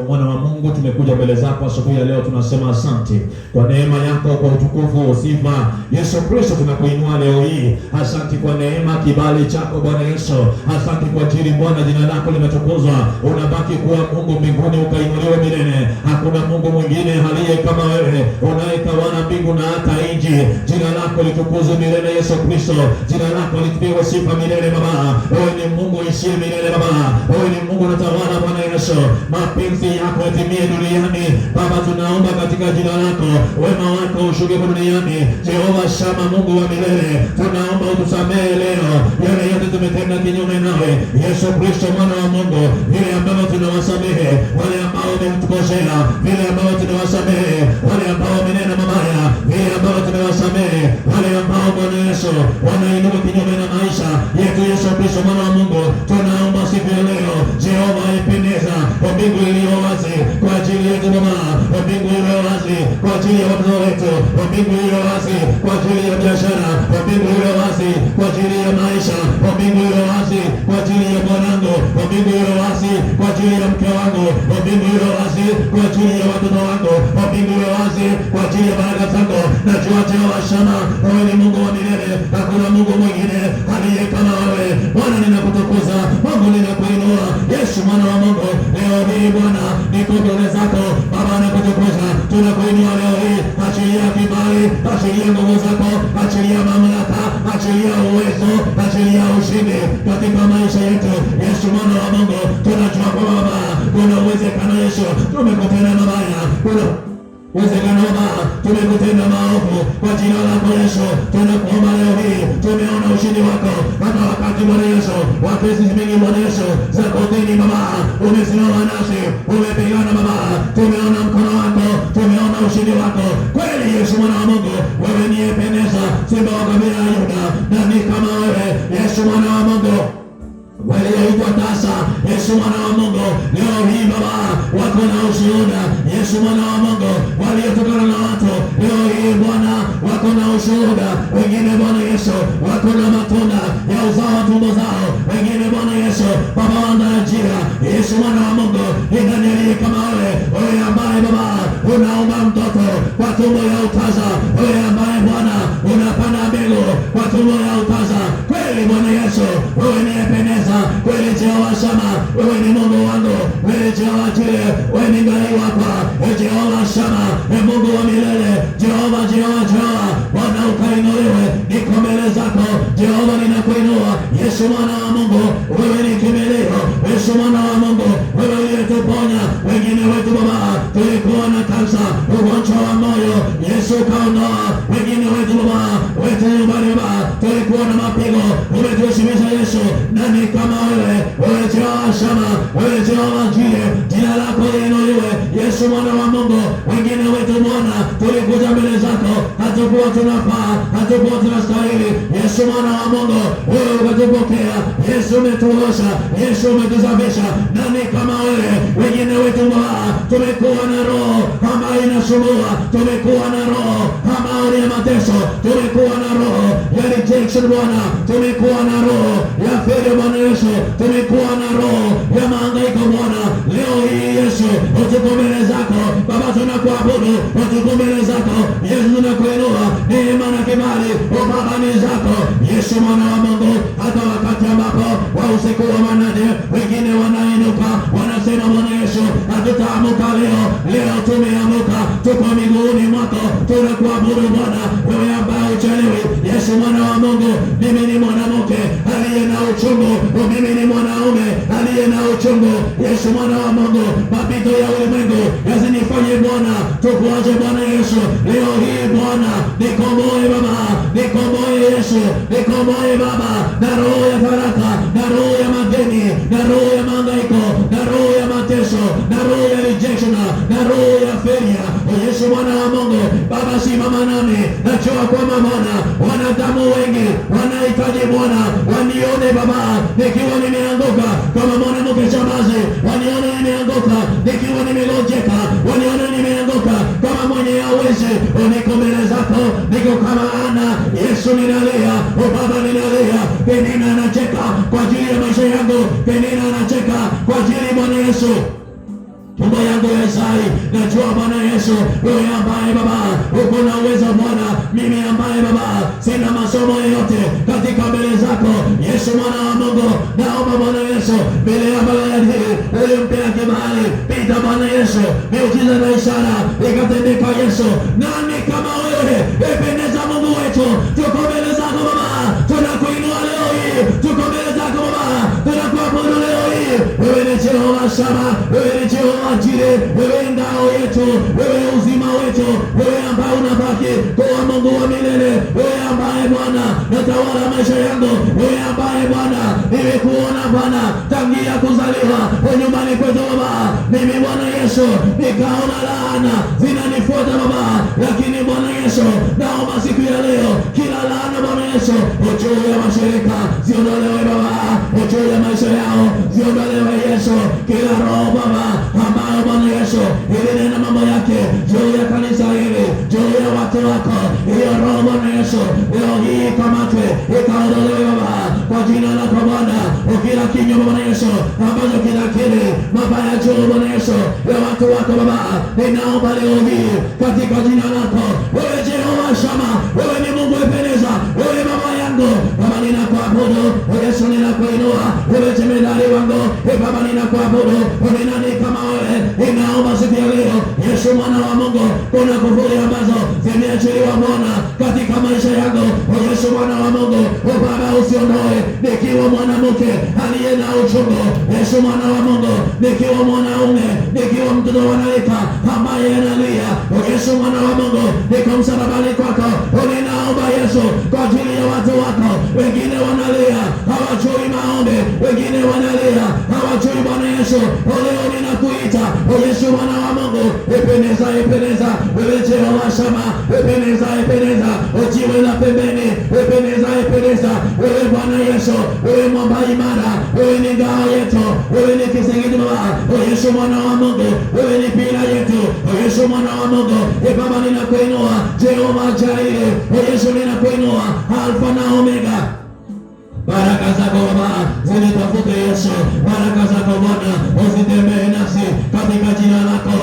mwana wa Mungu, tumekuja mbele zako asubuhi ya leo, tunasema asante kwa neema yako, kwa utukufu, sifa. Yesu Kristo, tunakuinua leo hii. Asante kwa neema, kibali chako Bwana Yesu. Asante kwa ajili Bwana, jina lako limetukuzwa. Unabaki kuwa Mungu mbinguni, ukainuliwe milele. Hakuna Mungu mwingine aliye kama wewe, unayetawala mbingu na hata nchi. Jina lako litukuzwe milele Yesu Kristo. Jina lako lipewe sifa milele Baba. Wewe ni Mungu isiye milele Baba. Wewe ni Mungu unatawala Bwana Yesu. Mapenzi yako yatimie duniani Baba, tunaomba katika jina lako, wema wako ushuke duniani. Jehova Shama, Mungu wa milele, tunaomba utusamehe leo yale yote tumetenda kinyume nawe Yesu Kristo mwana wa Mungu, vile ambavyo tunawasamehe wale ambao wametukosea, vile ambavyo tunawasamehe wale ambao wamenena mabaya, vile ambavyo tunawasamehe wale ambao Bwana Yesu wanainuka kinyume na maisha yetu Yesu Kristo mwana wa Mungu, tunaomba siku ya leo Jehova ipendeza mbingu iliyo wazi kwa ajili yetu Baba, mbingu iliyo wazi kwa ajili ya watoto wetu, mbingu iliyo wazi kwa ajili ya biashara, mbingu iliyo wazi kwa ajili ya maisha, mbingu iliyo wazi kwa ajili ya mwanangu, mbingu iliyo wazi kwa ajili ya mke wangu, mbingu iliyo wazi kwa ajili ya watoto wangu, mbingu iliyo wazi kwa ajili ya baraka zako. Najua Jehova Shama, wewe ni Mungu wa milele, hakuna Mungu mwingine aliye kama wewe. Bwana, ninakutukuza Mungu, ninakuinua Yesu mwana wa Mungu. Leo hii Bwana, niko mbele zako Baba, nakutukuza, tunakuinua leo hii. Achilia kibali, achilia nguvu zako, achilia mamlaka, achilia uwezo, achilia ushindi katika maisha yetu Yesu mwana wa Mungu. Tunajua kwa Baba kuna uwezekano Yesu tumekutenda mabaya, kuna uwezekano Baba tumekutenda maovu. Kwa jina lako Yesu tunakuomba leo hii, tumeona ushindi wako hata wakati Bwana Yesu wa kesi mingi Bwana Yesu za kotini Baba, umesimama nasi, umepigana Baba, tumeona mkono wako, tumeona ushindi wako kweli Yesu mwana wa Mungu. Wewe ni Ebeneza, simba wa kabila ya Yuda, nani kama wewe Yesu mwana wa Mungu. Walioitwa tasa Yesu mwana wa Mungu, leo hii Baba wako na ushuhuda Yesu mwana wa Mungu. Waliotokana na watu leo hii Bwana wako na ushuhuda. Wengine Bwana Yesu wako na matunda ya uzao wa tumbo zao, wengine Bwana Yesu Baba wana ajira Yesu mwana wa Mungu. Nani aliye kama wewe, wewe ambaye Baba unaomba mtoto kwa tumbo ya utaza, wewe ambaye Bwana unapanda mbegu kwa tumbo ya utaza kweli Bwana Yesu, wewe ni Ebeneza kweli. Jehova Shama, wewe ni Mungu wangu, wewe Jehova Jire, wewe ni ngai wako Jehova Shama, Mungu wa milele. Jehova Bwana ukainuliwe, niko mbele zako Jehova, ninakuinua Yesu mwana wa Mungu. Wewe ni kimbilio Yesu mwana wa Mungu, wewe uliyetuponya wengine wetu Baba, tulikuwa na kansa, ugonjwa wa moyo Yesu kaondoa wengine wetu Baba, wetu nyumbani Baba, tulikuwa na mapigo, umetuheshimisha Yesu. Nani kama wewe, wewe Jehova Shama, wewe Jehova Jire, jina lako liinuliwe Yesu mwana wa Mungu. Wengine wetu Bwana tulikuja mbele zako, hatukuwa tunafaa, hatukuwa tunastahili Yesu mwana wa Mungu, wewe ukatupokea Yesu, umetuosha Yesu, umetusafisha. Nani kama wewe? Wengine wetu Baba tumekuwa na roho ambayo inasumbua, tumekuwa na roho ambayo ya mateso, tumekuwa na roho ya rejection Bwana, tumekuwa na roho ya failure Bwana Yesu, tumekuwa na roho ya mahangaiko Bwana. Leo hii Yesu utuko mbele zako Baba, tunakuabudu, utuko mbele zako Yesu, tunakuinua. Neema na kibali Baba ni zako Yesu mwana wa Mungu. Hata wakati ambapo wa usiku wa manane wengine wanainuka wanasema Bwana Yesu hatutaamuka leo, leo tumeamuka, tuko miguuni mwako, tunakuabudu Bwana, wewe ambaye uchelewi Yesu mwana wa Mungu. Mimi ni mwanamke aliye na uchungu, mimi ni mwanaume aliye na uchungu Yesu mwana wa Mungu. Mapito ya ulimwengu yasinifanye Bwana tukuache Bwana Yesu. Leo hii Bwana nikomboe Baba, nikomboe Yesu, nikomboe Baba na roho ya faraka, na roho ya madeni, na roho ya mahangaiko, na roho ya mateso, na roho ya rejection, na roho ya failure Yesu mwana wa Mungu. Baba simama nami, najua kwamba Bwana wanadamu wengi wanahitaji Bwana wanione Baba nikiwa nimeanguka kama mwanamke shamazi, wanione nimeanguka nikiwa nimelojeka, wanione nimeanguka kama mwenye hawezi. Niko mbele zako, niko kama Ana Yesu, ninalia Baba, ninalia. Penina anacheka kwa ajili ya maisha yangu, Penina anacheka kwa ajili Bwana Yesu, tumbo yangu akuwezaye. Najua Bwana Yesu, wewe ambaye Baba uko na uwezo Bwana, mimi ambaye Baba sina masomo yoyote katika mbele zako Yesu mwana wa Mungu, naomba Bwana Yesu mbele ya Baba hii ulimpea kibali, pita Bwana Yesu, miujiza na ishara ikatendeka Yesu. Nani kama wewe? Ependeza Mungu wetu, tuko mbele zako Baba, tunakuinua leo hii, tuko mbele zako Baba, tunakuabudu leo hii. Wewe ni Jehova Shama, wewe ni Jehova Jire, wewe ngao yetu, wewe uzima wetu, wewe ambaye unabaki kuwa Mungu wa milele, wewe ambaye Bwana natawala maisha yangu, wewe ambaye Bwana nimekuona Bwana tangia kuzaliwa nyumbani kwetu Baba. Mimi Bwana Yesu nikaona laana zinanifuata Baba, lakini Bwana Yesu naomba siku ya leo kila laana Bwana Yesu juu ya mashirika ziondolewe Baba, juu ya maisha yao ziondolewe Yesu. Kila roho Baba ambayo Bwana Yesu ilinena mambo yake juu ya kanisa hili, juu ya watu wako, hiyo roho Bwana Yesu leo hii ikamatwe, ikaondolewe Baba kwa jina lako Bwana. Kila kinywa Bwana Yesu ambacho kinakiri mabaya juu Bwana Yesu ya watu wako Baba, ninaomba leo hii katika jina lako, wewe Jehova Shama, wewe ni Mungu ependeza, wewe Baba yangu Baba, ninakuabudu Yesu, ninakuinua wewe jemedari wangu Baba, ninakuabudu. Ni nani kama wewe? Ninaomba siku ya leo Yesu mwana wa Mungu, kuna kufuri ambazo zimeachiliwa Bwana katika maisha yangu Yesu mwana wa Mungu Baba, usiondoe nikiwa mwanamke aliye na uchungu Yesu mwana wa Mungu, nikiwa mwanaume, nikiwa mtoto wa malaika ambaye analia Yesu mwana wa Mungu, niko msalabani kwako. Ninaomba Yesu kwa ajili ya watu wako, wengine wanalia hawajui maombi, wengine wanalia hawajui Bwana Yesu. Leo ninakuita Yesu mwana wa Mungu, ependeza, ependeza wewe Jehova Shama, ependeza, ependeza ujiwe la pembeni, ependeza, ependeza wewe Bwana Yesu, wewe mwamba imara, wewe ni ngao yetu, wewe ni kisingiti Baba Yesu mwana wa Mungu, wewe ni pila yetu Yesu mwana wa Mungu. Baba ninakuinua Jehova Jaire, Yesu ninakuinua Alfa na Omega. Baraka zako Baba zinitafute Yesu, baraka zako Bwana uzitembee nasi katika jina lako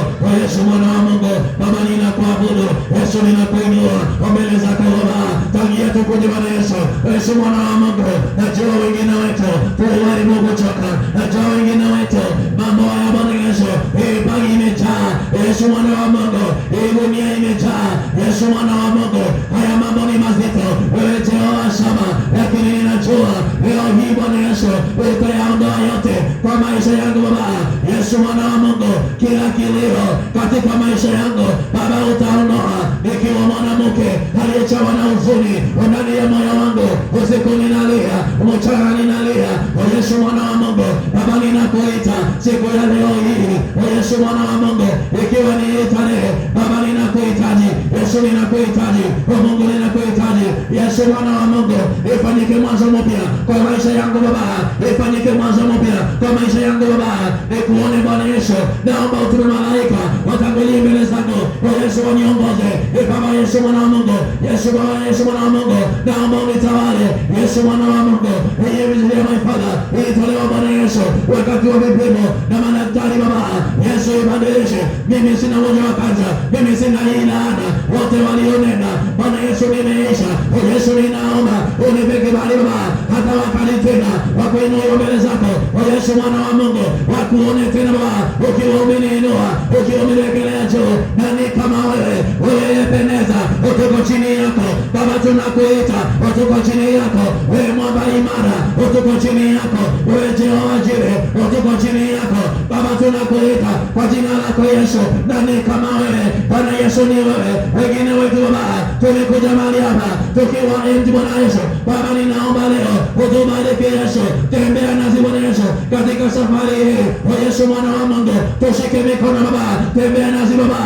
Yesu mwana wa Mungu. Baba ninakuabudu Yesu, ninakuinua mbele zako Baba, tangia tukuje Bwana Yesu, Yesu mwana wa Mungu. Najua wengine wetu tuliwaribu kuchoka, najua wengine wetu mambo ya Bwana Yesu, hii bagi imejaa Yesu mwana wa Mungu, hii dunia imejaa Yesu mwana wa Mungu, haya mambo ni mazito wewe Jehova Shama, lakini ninajua leo hii Bwana Yesu utayaondoa yote kwa maisha yangu Baba Yesu mwana wa Mungu. Kila kilio katika maisha yangu Baba utaondoa, nikiwa mwanamke aliyechawa na huzuni ndani ya moyo wangu, usiku ninalia, mchana ninalia Yesu mwana wa Mungu. Baba ninakuita siku ya leo hii Yesu mwana wa Mungu, ikiwa ni tarehe Baba ninakuhitaji Yesu, ninakuhitaji Mungu, ninakuhitaji Yesu mwana wa Mungu. Ifanyike mwanzo mpya kwa maisha yangu Baba, ifanyike mwanzo mpya kwa maisha yangu Baba, nikuone Bwana Yesu. Naomba utume malaika watangulie mbele zako Yesu, waniongoze Baba Yesu mwana wa Mungu, Yesu Baba Yesu mwana wa Mungu, naomba unitawale Yesu mwana wa Mungu. Hii vizuri ya my Father ilitolewa Bwana Yesu wakati wa vipimo na madaktari Baba Yesu, ibadilishe. Mimi sina ugonjwa wa kansa, mimi sina hii laana, wote walionena Bwana Yesu nimeisha Yesu, ninaomba unipe kibali Baba, hata wakati tena wakuinua mbele zako Yesu mwana wa Mungu, wakuone tena Baba ukiwa umeniinua, ukiwa umeniwekelea juu. Nani kama wewe? Wewe ependeza, utuko chini yako Baba, tunakuita utuko chini yako, wewe mwamba imara, utuko chini yako, wewe Jehova Jire, utuko chini yako Baba, tunakuita kwa jina lako Yesu. Nani kama wewe Bwana Yesu? Ni wewe. Wengine wetu Baba tumekuja mahali hapa tukiwa empty Bwana Yesu. Baba ninaomba leo utubariki Yesu, tembea nasi Bwana Yesu katika safari hii Yesu mwana wa Mungu, tushike mikono Baba, tembea nasi Baba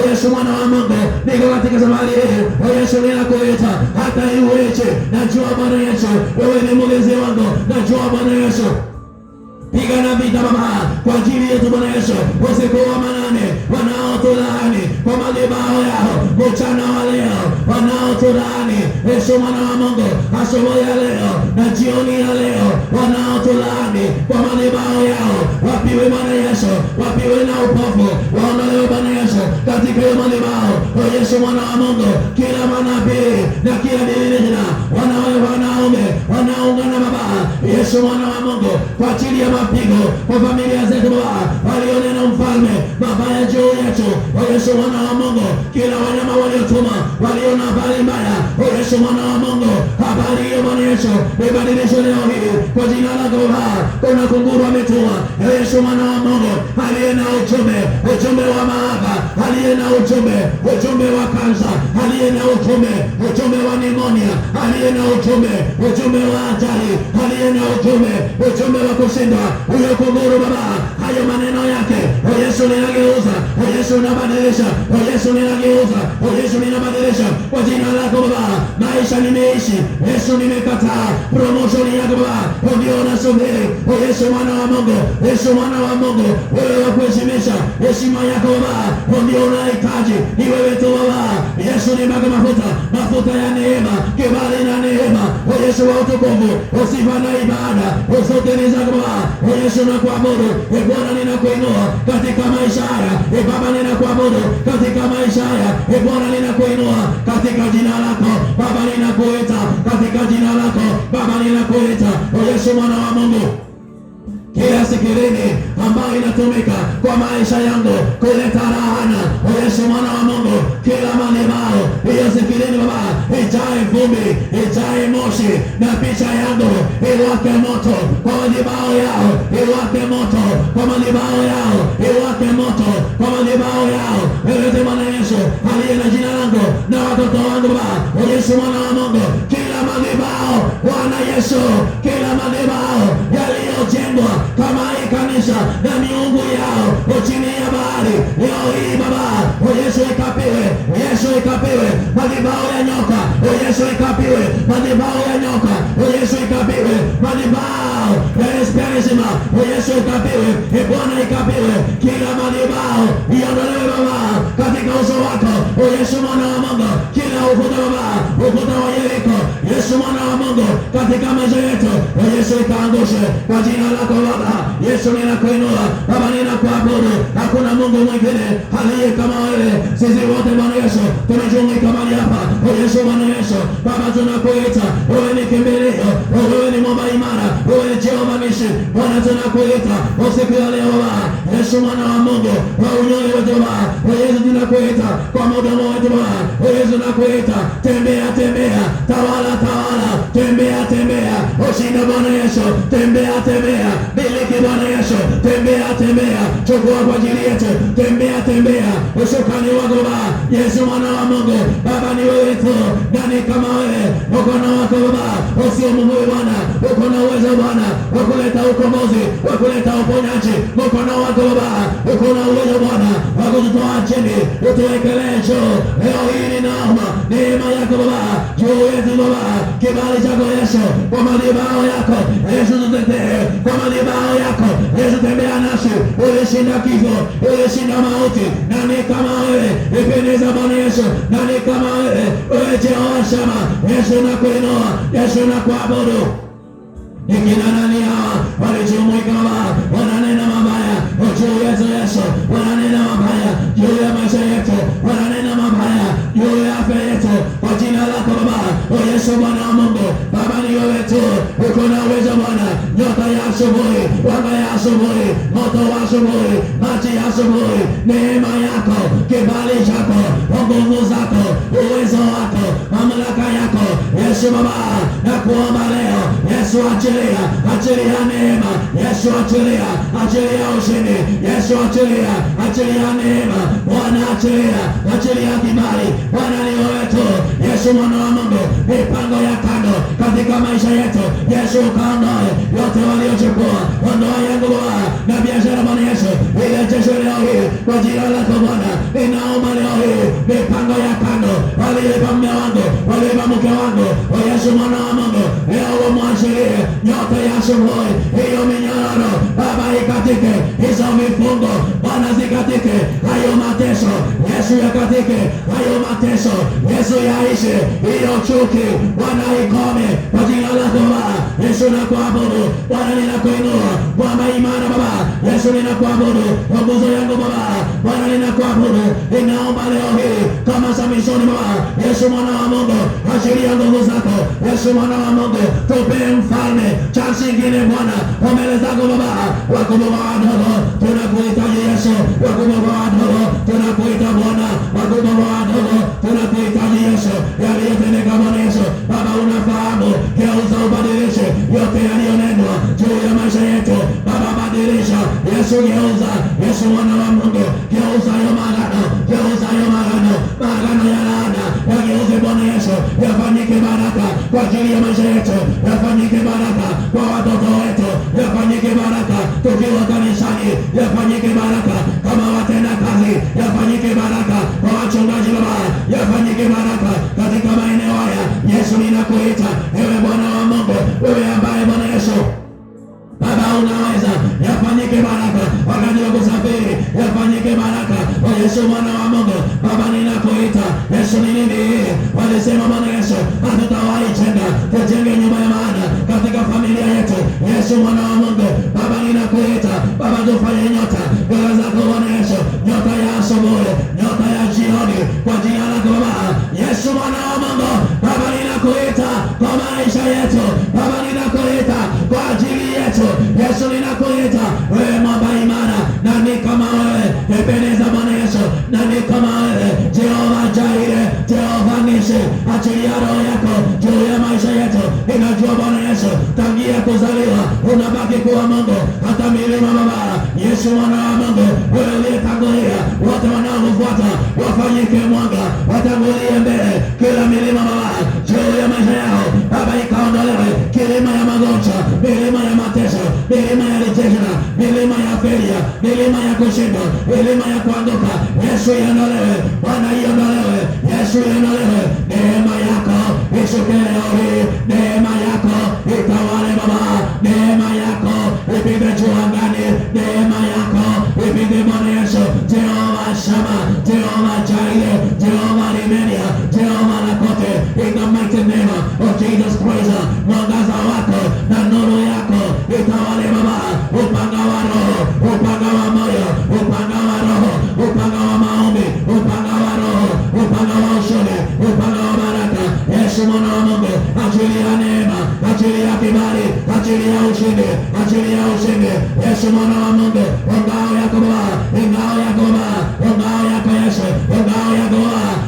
Yesu mwana wa Mungu, niko katika safari hii Yesu, ninakuita hata iweje. Najua Bwana Yesu wewe ni mlezi wangu, najua Bwana Yesu pigana vita Baba kwa ajili yetu Bwana Yesu, usiku wa manane wanaotulaani kwa madhabahu yao, mchana wa leo wanaotulaani wanaotulaani, Yesu mwana wa Mungu, asubuhi ya leo na jioni ya leo, wanaotulaani kwa madhabahu yao, wapiwe Bwana Yesu, wapiwe na upofu, waondolewe Bwana Yesu katika hiyo madhabahu. Yesu mwana wa Mungu, kila manabii na kila divinina, wanaume wanaungana Baba, Yesu mwana wa Mungu, kwa ajili ya mapigo kwa familia zetu Baba, walionena mfalme mabaya juu yetu. Yesu mwana wa Mungu, kila wanyama waliotuma waliona habari mbaya, Yesu mwana wa Mungu, habari hiyo Bwana Yesu ibadilishe leo hii kwa jina lako Baba. Kuna kunguru ametuma, Yesu mwana wa Mungu, aliye na ujumbe wa maafa, aliye na ujumbe wa kansa, aliye na ujumbe wa pneumonia, aliye na ujumbe wa ajali, aliye na ujumbe wa kushindwa. Huyo kunguru Baba, hayo maneno yake Yesu ninageuza, Yesu ninabadilisha, Yesu ninageuza, Yesu ninabadilisha kwa jina lako Baba. Maisha nimeishi, Yesu nimekataa promotion yako Baba, ndio nasubiri. Yesu mwana wa Mungu, Yesu mwana wa Mungu, wewe wa kuheshimisha heshima yako Baba, ndio unahitaji, ni wewe tu Baba. Yesu nimwaga mafuta ya neema, kibali na neema, Yesu wa utukufu, sifa na ibada zote ni zako Baba. Yesu nakuabudu, Bwana ninakuinua katika maisha haya, Baba ninakuabudu katika maisha haya, Bwana ninakuinua katika jina lako Baba, ninakuita katika jina lako Baba, ninakuita Yesu mwana wa Mungu. Kila sikirini ambayo inatumika kwa maisha yangu kuleta laana, Yesu mwana wa Mungu, kila madhabahu hiyo sikirini Baba, ijae vumbi, ijae moshi, na picha yangu iwake moto kwa madhabahu yao, iwake moto kwa madhabahu yao, iwake moto kwa madhabahu yao. Wewe Bwana Yesu aliye na jina langu na watoto wangu Baba, Yesu mwana wa Mungu, kila madhabahu Bwana Yesu, kila madhabahu yaliyojengwa kama hii kanisa na miungu yao chini ya bahari, leo hii Baba, Yesu ikapiwe, Yesu ikapiwe madhabahu ya nyoka, Yesu ikapiwe madhabahu ya nyoka, Yesu ikapiwe madhabahu ya espiritism, Yesu ikapiwe, Bwana ikapiwe kila madhabahu iondolewe Baba katika uso wako, Yesu mwana wa Mungu, kila ukuta Baba, ukuta wa Yeriko, Yesu mwana wa Mungu, katika maisha yetu Yesu ikaangushe kwa jina lako Baba. Yesu ninakuinua Baba, ninakuabudu, hakuna Mungu mwingine aliye kama wewe. Sisi wote Bwana Yesu tumejumuika mahali hapa, Yesu Bwana Yesu Baba, tunakuita wewe ni kimbilio, wewe ni mwamba imara, wewe ni Jehova Nishi. Bwana tunakuita usiku ya leo Baba, Yesu mwana wa Mungu, kwa unyonge wetu Baba, Yesu tunakuita kwa mdomo wetu Baba, Yesu tunakuita tembea, tawala, tembea, ushinda Bwana Yesu, tembea, miliki Bwana Yesu, tembea, chukua kwa ajili yetu, tembea, usukani wako Baba, Yesu mwana wa Mungu, Baba ni wewe tu, nani kama wewe? Mkono wako Baba usio Mungu Bwana, uko na uwezo Bwana wa kuleta ukombozi, wa kuleta uponyaji. Mkono wako Baba uko na uwezo Bwana wa kututoa chini, utuwekelee juu. Leo hii ninaomba neema yako Baba juu yetu Baba, kibali chako Yesu, kwa madhabahu yako Yesu, tutetee kwa madhabahu yako Yesu, tembea nasi. Ulishinda kifo, ulishinda mauti, nani kama wewe? Ipendeza Bwana Yesu, nani kama wewe? Wewe Jehova Shama, Yesu nakuinua, Yesu nakuabudu. Nikina nani hawa walijumuika Baba, wananena mabaya juu yetu Yesu, wananena mabaya juu ya maisha yetu, wananena mabaya juu ya afya yetu, kwa jina lako Baba, Yesu Bwana wa Mungu, Baba ni wewe tu, uko na uwezo Bwana. Nyota ya asubuhi, wanga ya asubuhi, moto wa asubuhi, maji ya asubuhi, neema yako, kibali chako, nguvu zako, uwezo wako, mamlaka yako Yesu Baba, na kuomba leo Yesu, achilia neema Yesu, achilia ushindi Yesu, achilia neema Bwana, achilia kibali Bwana, ni wewe tu Yesu mwana wa Mungu. Mipango ya kando katika maisha yetu Yesu, kaondoe yote waliochukua, ondoa yangu Bwana na biashara Bwana Yesu, irejeshe leo hii kwa jina lako Bwana. Ninaomba leo hii mipango ya kando waliipa mume wangu, waliipa mke wangu, Yesu mwana wa Mungu, leo wamwachilie nyota ya asubuhi, hiyo minyororo Baba ikatike, hizo mifungo Bwana zikatike yakatike hayo mateso, Yesu yakatike hayo mateso, Yesu yaishe hiyo chuki, Bwana ikome kwa jina lako Baba. Yesu nakuabudu Bwana, ninakuinua Bwana imara Baba. Yesu ninakuabudu kwa nguzo yangu Baba. Bwana ninakuabudu, ninaomba leo hii kama Samsoni Baba. Yesu mwana wa Mungu, achilia nguvu zako. Yesu mwana wa Mungu, tupe mfalme chance nyingine Bwana, mbele zako Baba. Wakubwa wadogo tunakuhitaji Yesu, wakubwa wadogo tunakuita Bwana, wakubwa wadogo tunakuhitaji Yesu. Yaliyotendeka Bwana Yesu Baba unafahamu, geuza ubadilishe yote yaliyonenwa juu ya maisha yetu Baba, badilisha Yesu, geuza Yesu mwana wa Mungu, geuza hayo maagano, geuza hayo maagano, maagano ya laana yageuze Bwana Yesu, yafanyike baraka kwa ajili ya maisha yetu, yafanyike baraka kwa watoto wetu, yafanyike baraka tukiwa kanisani, yafanyike baraka kama watenda kazi, yafanyike baraka kwa wachungaji Baba, yafanyike baraka katika maeneo haya. Yesu ninakuita ewe Bwana wa Mungu, wewe ambaye Bwana Yesu Baba unaweza, yafanyike baraka wakati wa kusafiri, yafanyike baraka kwa Yesu mwana wa Mungu. Baba ninakuita Yesu, ni nini hii? Walisema Bwana Yesu hatutawahi jenga, tujenge nyumba ya maana katika familia yetu. Yesu mwana wa Mungu Baba ninakuita Baba, tufanye nyota mbele zako Bwana Yesu, nyota ya asubuhi, nyota ya jioni kwa jina lako Baba. Yesu mwana wa Mungu Baba ninakuita kwa maisha yetu Baba, ninakuita kwa ajili yetu Yesu, ninakuita wewe mwamba imara, nani kama wewe? Ebeneza Bwana Yesu, nani kama wewe? Jehova Jaire, Jehova Nisi, achilia roho yako juu ya maisha yetu. Ninajua Bwana Yesu tangia kuzaliwa unabaki kuwa Mungu hata milima Baba. Yesu mwana wa Mungu, wewe uliyetangulia, wote wanaokufuata wafanyike mwanga, watangulie mbele kila milima Baba juu ya maisha yao Baba, ikaondolewe kilima ya magonjwa, milima ya mateso, milima ya rejection, milima ya failure, milima ya kushindwa, milima ya kuanguka. Yesu iondolewe Bwana, iondolewe Yesu, iondolewe. Neema yako ishuke leo hii, neema yako itawale Baba, neema yako ipige juu angani, neema yako ipige Bwana Yesu. Jehova Shama, Jehova Jaire, Jehova Rimenia, Jehova Lakote, in the mighty name of Jesus Christ, mwangaza wako na nuru yako itawale Baba, upanga wa roho, upanga wa moyo, upanga wa roho, upanga wa maombi, upanga wa roho, upanga wa ushindi, upanga wa baraka. Yesu mwana wa Mungu, achilia neema, achilia kibali, achilia ushindi, achilia ushindi. Yesu mwana wa Mungu, ngao yako Baba, ngao yako Baba, ngao yako Yesu, ngao yako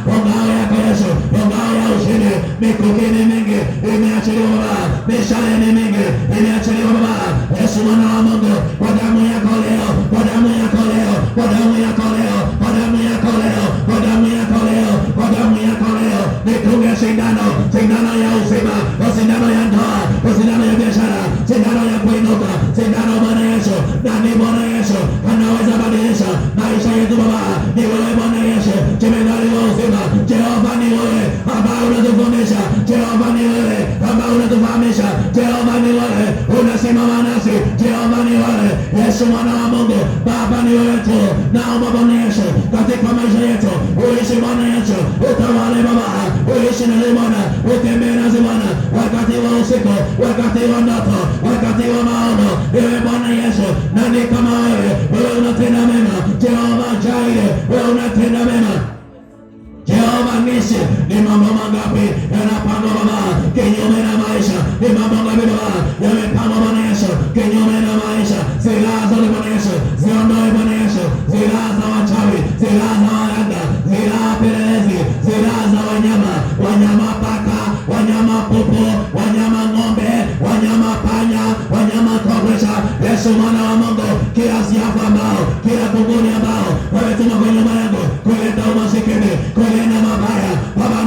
Baba, ngao yako Yesu, ngao ya ushindi. Mikuki ni mingi imeachiliwa Baba, mishale ni mingi imeachiliwa Baba. Yesu mwana wa Mungu, kwa damu yako leo, kwa damu yako leo, kwa damu yako leo, kwa damu yako leo, kwa damu yako leo, kwa damu yako leo, nitunge sindano, sindano ya uzima, sindano ya ndoa, sindano ya biashara, sindano ya kuinuka, sindano Bwana Yesu. Nani Bwana Yesu anaweza badilisha maisha yetu Baba? Ni wewe Bwana Yesu, jemedari wa uzima. Jehova ni wewe ambaye unatufundisha, Jehova ni wewe ambaye unatufahamisha, Jehova ni wewe unasimama nasi, Jehova ni wewe. Yesu mwana wa Mungu Baba, ni wewe tu. Naomba Bwana Yesu katika maisha yetu uishi Bwana Yesu, utawale Baba, uishi na Bwana, utembee nasi Bwana, wakati wa usiku, wakati wa ndoto, wakati wa maono. Ewe Bwana Yesu, nani kama wewe? Wewe unatenda mema, Jehova Jaire, wewe unatenda mema. Jehova Nisi, ni mambo mangapi yanapangwa Baba kinyume na maisha? Ni mambo mangapi Baba yamepangwa Bwana Yesu kinyume na maisha? Silaha zote Bwana Yesu ziondoe Bwana Yesu, silaha za wachawi, silaha za waganga, silaha pelelezi, silaha za wanyama, wanyama paka, wanyama popo, wanyama ng'ombe, wanyama panya, wanyama kogresha. Yesu mwana wa Mungu, kila siafu ambao, kila kunguni ambao wametuma kwenye nyumba yangu kuleta umasikini, kuleta mabaya Baba,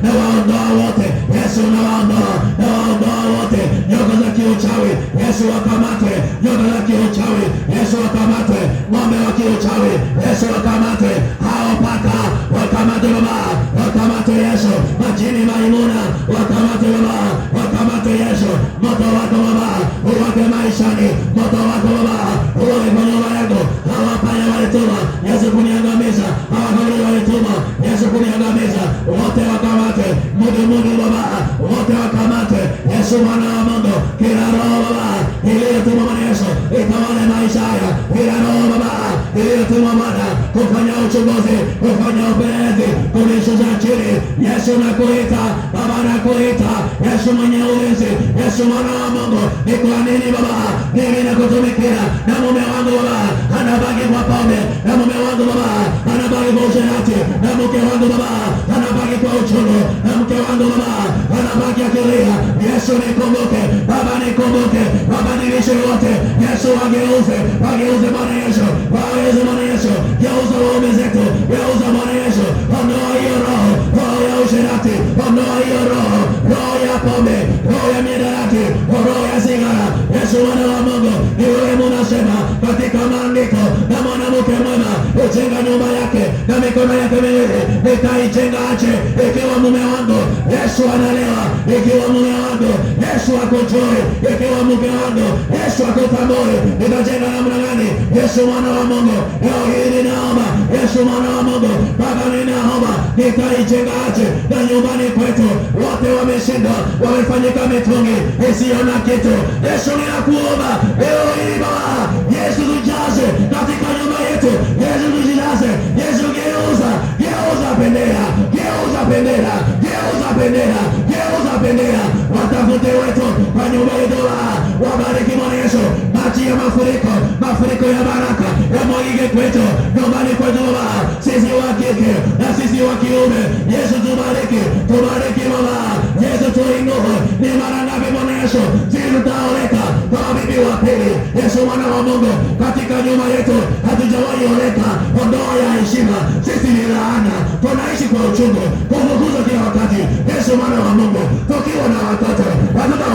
na waondoa wote Yesu, na waondoa wote nyoka za kiuchawi Yesu, wakamate nyoka za kiuchawi Yesu, wakamate ng'ombe wa kiuchawi Yesu, wakamate hao paka, wakamate Baba, wakamate Yesu, majini maimuna wakamate Baba, wakamate Yesu. Moto wako Baba uwake maishani, moto wako Baba uwake kwa nyumba yako. Hawa panya walituma Yesu kuniangamiza, hawa kaburi walituma Yesu kuniangamiza, wote wakamate, Mungu Baba, wote wakamate, Yesu mwana wa Mungu, kila roho Baba iliyotuma Bwana Yesu itawale maisha haya, kila roho Baba iliyotuma Bwana kufanya uchunguzi, kufanya upelelezi, kunishusha chini, Yesu nakuita Baba, nakuita Yesu mwenye ulinzi, Yesu mwana wa Mungu, ni kwa nini Baba mimi nakutumikia na mume wangu Baba anabaki kwa pombe, na mume wangu Baba anabaki kwa usherati, na mke wangu Baba anabaki kwa uchungu, na mke wangu Baba anabaki akilia. Yesu nikumbuke Baba, nikumbuke Baba, nilishe wote Yesu, wageuze Bwana Yesu, wageuze Bwana Yesu, geuza waume zetu, geuza Bwana Yesu, ondoa hiyo roho ya usherati, ondoa hiyo roho ya pombe, roho ya mihadarati, roho ya sigara. Yesu mwana wa Mungu, ni wewe unasema katika maandiko, na mwanamke mwema hujenga nyumba yake na mikono yake miwili nitaijenga aje. Ikiwa mume wangu Yesu analewa, ikiwa mume wangu Yesu akujui, ikiwa mke wangu Yesu akutambui, nitajenga namna gani? Yesu mwana wa Mungu, leo hii ninaomba, Yesu mwana wa Mungu, Baba ninaomba, nitaijenga aje na nyumbani kwetu wote wameshindwa, wamefanyika mitungi isiyo na kitu. Yesu ninakuomba leo hii Baba, Yesu tujaze katika nyumba yetu, Yesu tujilaze, Yesu geuza bendera, geuza bendera, geuza bendera, geuza bendera, watafute wetu kwa nyumba yetu, wabariki Bwana Yesu, maji ya mafuriko ya baraka yamwagike kwetu, nyumbani kwetu Baba, sisi wa kike na sisi wa kiume. Yesu tubariki Baba, Yesu tuinue. Ni mara ngapi Bwana Yesu sisi tutaoleka kwa bibi wa pili? Yesu mwana wa Mungu, katika nyumba yetu hatujawahi oleka, ondoa ya heshima, sisi ni laana, tunaishi kwa uchungu, kufukuza kila wakati. Yesu mwana wa Mungu, tukiwa na watoto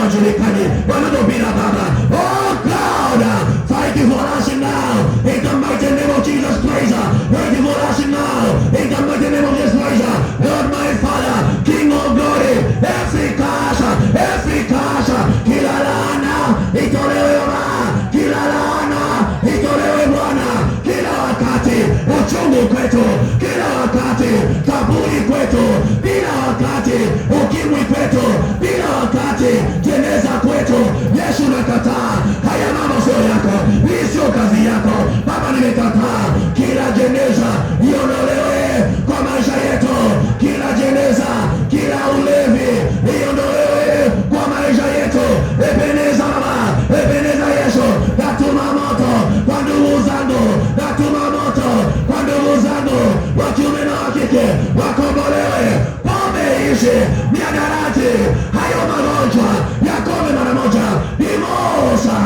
wajulikani, watoto bila baba. Oh God, fight for us now in the mighty name of Jesus Christ. Fight for us now in the mighty name of Jesus Christ. Lord my Father, King of glory, every casa, kila laana itolewe Baba, kila laana itolewe Bwana, kila wakati uchungu kwetu, kila wakati kaburi kwetu, bila wakati ukimwi kwetu, bila wakati jeneza kwetu. Yesu nakataa haya mambo, sio yako, hii sio kazi yako Baba, nimekataa kila jeneza iondolewe kwa maisha yetu, kila jeneza, kila ulevi iondolewe kwa maisha yetu. Ebeneza Baba, ebeneza Yesu, natuma moto kwa ndugu zangu, natuma moto kwa ndugu zangu wa kiume na wa kike, wakombolewe, pombe ishe, mihadarati, hayo magonjwa yakome mara moja, imosa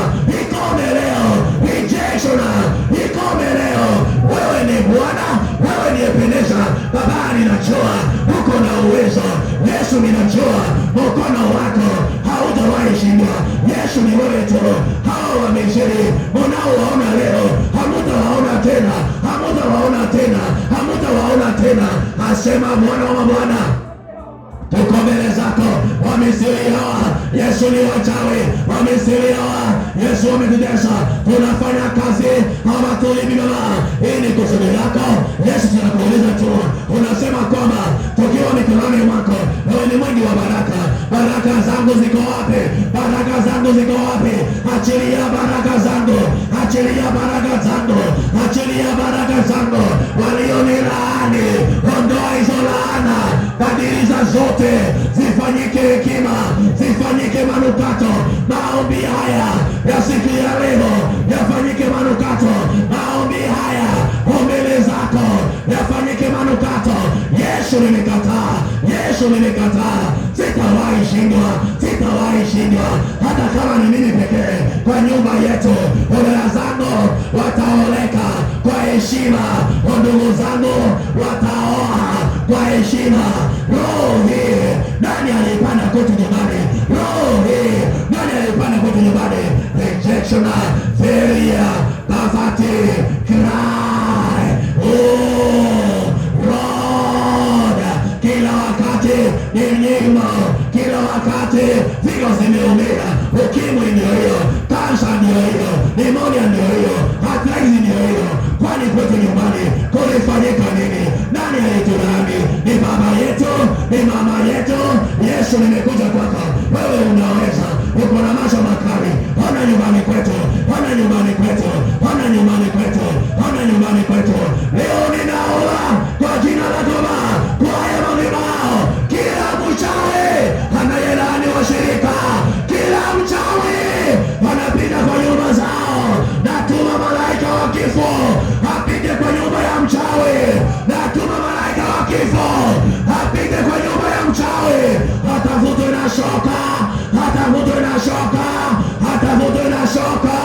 ikome leo, rejection ikome leo. Wewe ni Bwana, wewe ni Ebeneza Baba, ninajua uko na uwezo. Yesu ninajua mkono wako haujawahi shindwa. Yesu ni wewe tu. Hao wa Misri unaowaona leo hamutawaona tena, hamutawaona tena, asema Bwana wa mabwana. Tuko mbele zako, Wamisri hawa Yesu ni wachawi, Wamisri hawa Yesu wametutesa, tunafanya kazi hawatulipi Baba. Hii ni kusudi lako Yesu, tunakuuliza tu, unasema kwamba tukiwa mikononi mwako wewe ni mwingi wa baraka. Baraka zangu ziko wapi? Baraka zangu ziko wapi? Achilia baraka zangu, achilia baraka zangu, achilia baraka zangu. Walionilaani, ondoa hizo laana, badiliza zote, zifanyike hekima, zifanyike manukato. Maombi haya ya siku ya leo yafanyike manukato, maombi haya mbele zako yafanyike manukato. Yesu nimekataa, Yesu nimekataa, sitawahi shindwa, hata kama ni mimi pekee kwa nyumba yetu. Dada zangu wataoleka kwa heshima, ndugu zangu wataoa kwa heshima. Roho hii nani alipanda kwetu nyumbani? Roho hii nani alipanda kwetu nyumbani? Rejection, failure, poverty, cry, Lord, kila wakati ni nyimbo, kila wakati figo zimeumia, ukimwi ndio hiyo, kansa ndio hiyo, pneumonia ndio hiyo, arthritis ndio hiyo. Kwani Nyumbani kwetu, nyumbani kulifanyika nini? Nani alitulaani? Ni baba yetu? Ni mama yetu? Yesu, nimekuja kwako, wewe unaweza, uko na macho makali. Ona nyumbani kwetu, ona nyumbani kwetu, ona nyumbani kwetu, ona nyumbani kwetu. Leo ninaomba kwa jina la Baba, kwa haya madhabahu, kila mchawi anayelaani washirika, kila mchawi anapita kwa nyumba zao, natuma malaika wa kifo apite kwa nyumba ya mchawi, natuma malaika wa kifo apite kwa nyumba ya mchawi, atavutwe na shoka, atavutwe na shoka, atavutwe na shoka,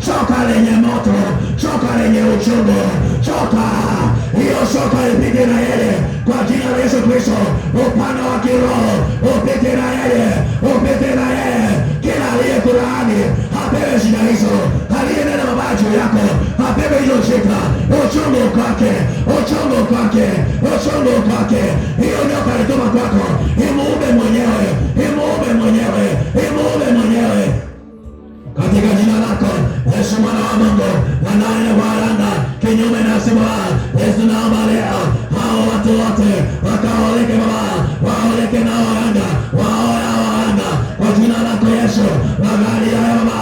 shoka lenye moto, shoka lenye uchungu, shoka hiyo, shoka ipite na yeye kwa jina la Yesu Kristo. Upande wa kiroho upite na yeye, upite na yeye. Kila aliyekulaani apewe shida hizo, aliyenena mabaya juu yako apewe hizo shida, uchungu kwake, uchungu kwake, uchungu kwake. Hiyo nyoka alituma kwako, imuumbe mwenyewe, imuumbe mwenyewe, imuumbe mwenyewe katika jina lako Yesu, mwana wa Mungu, anaye waranda kinyume na sema. Yesu, naomba leo hao watu wote wakaoleke Baba, waoleke na waranda, waoya waranda kwa jina lako Yesu. Magari ya Baba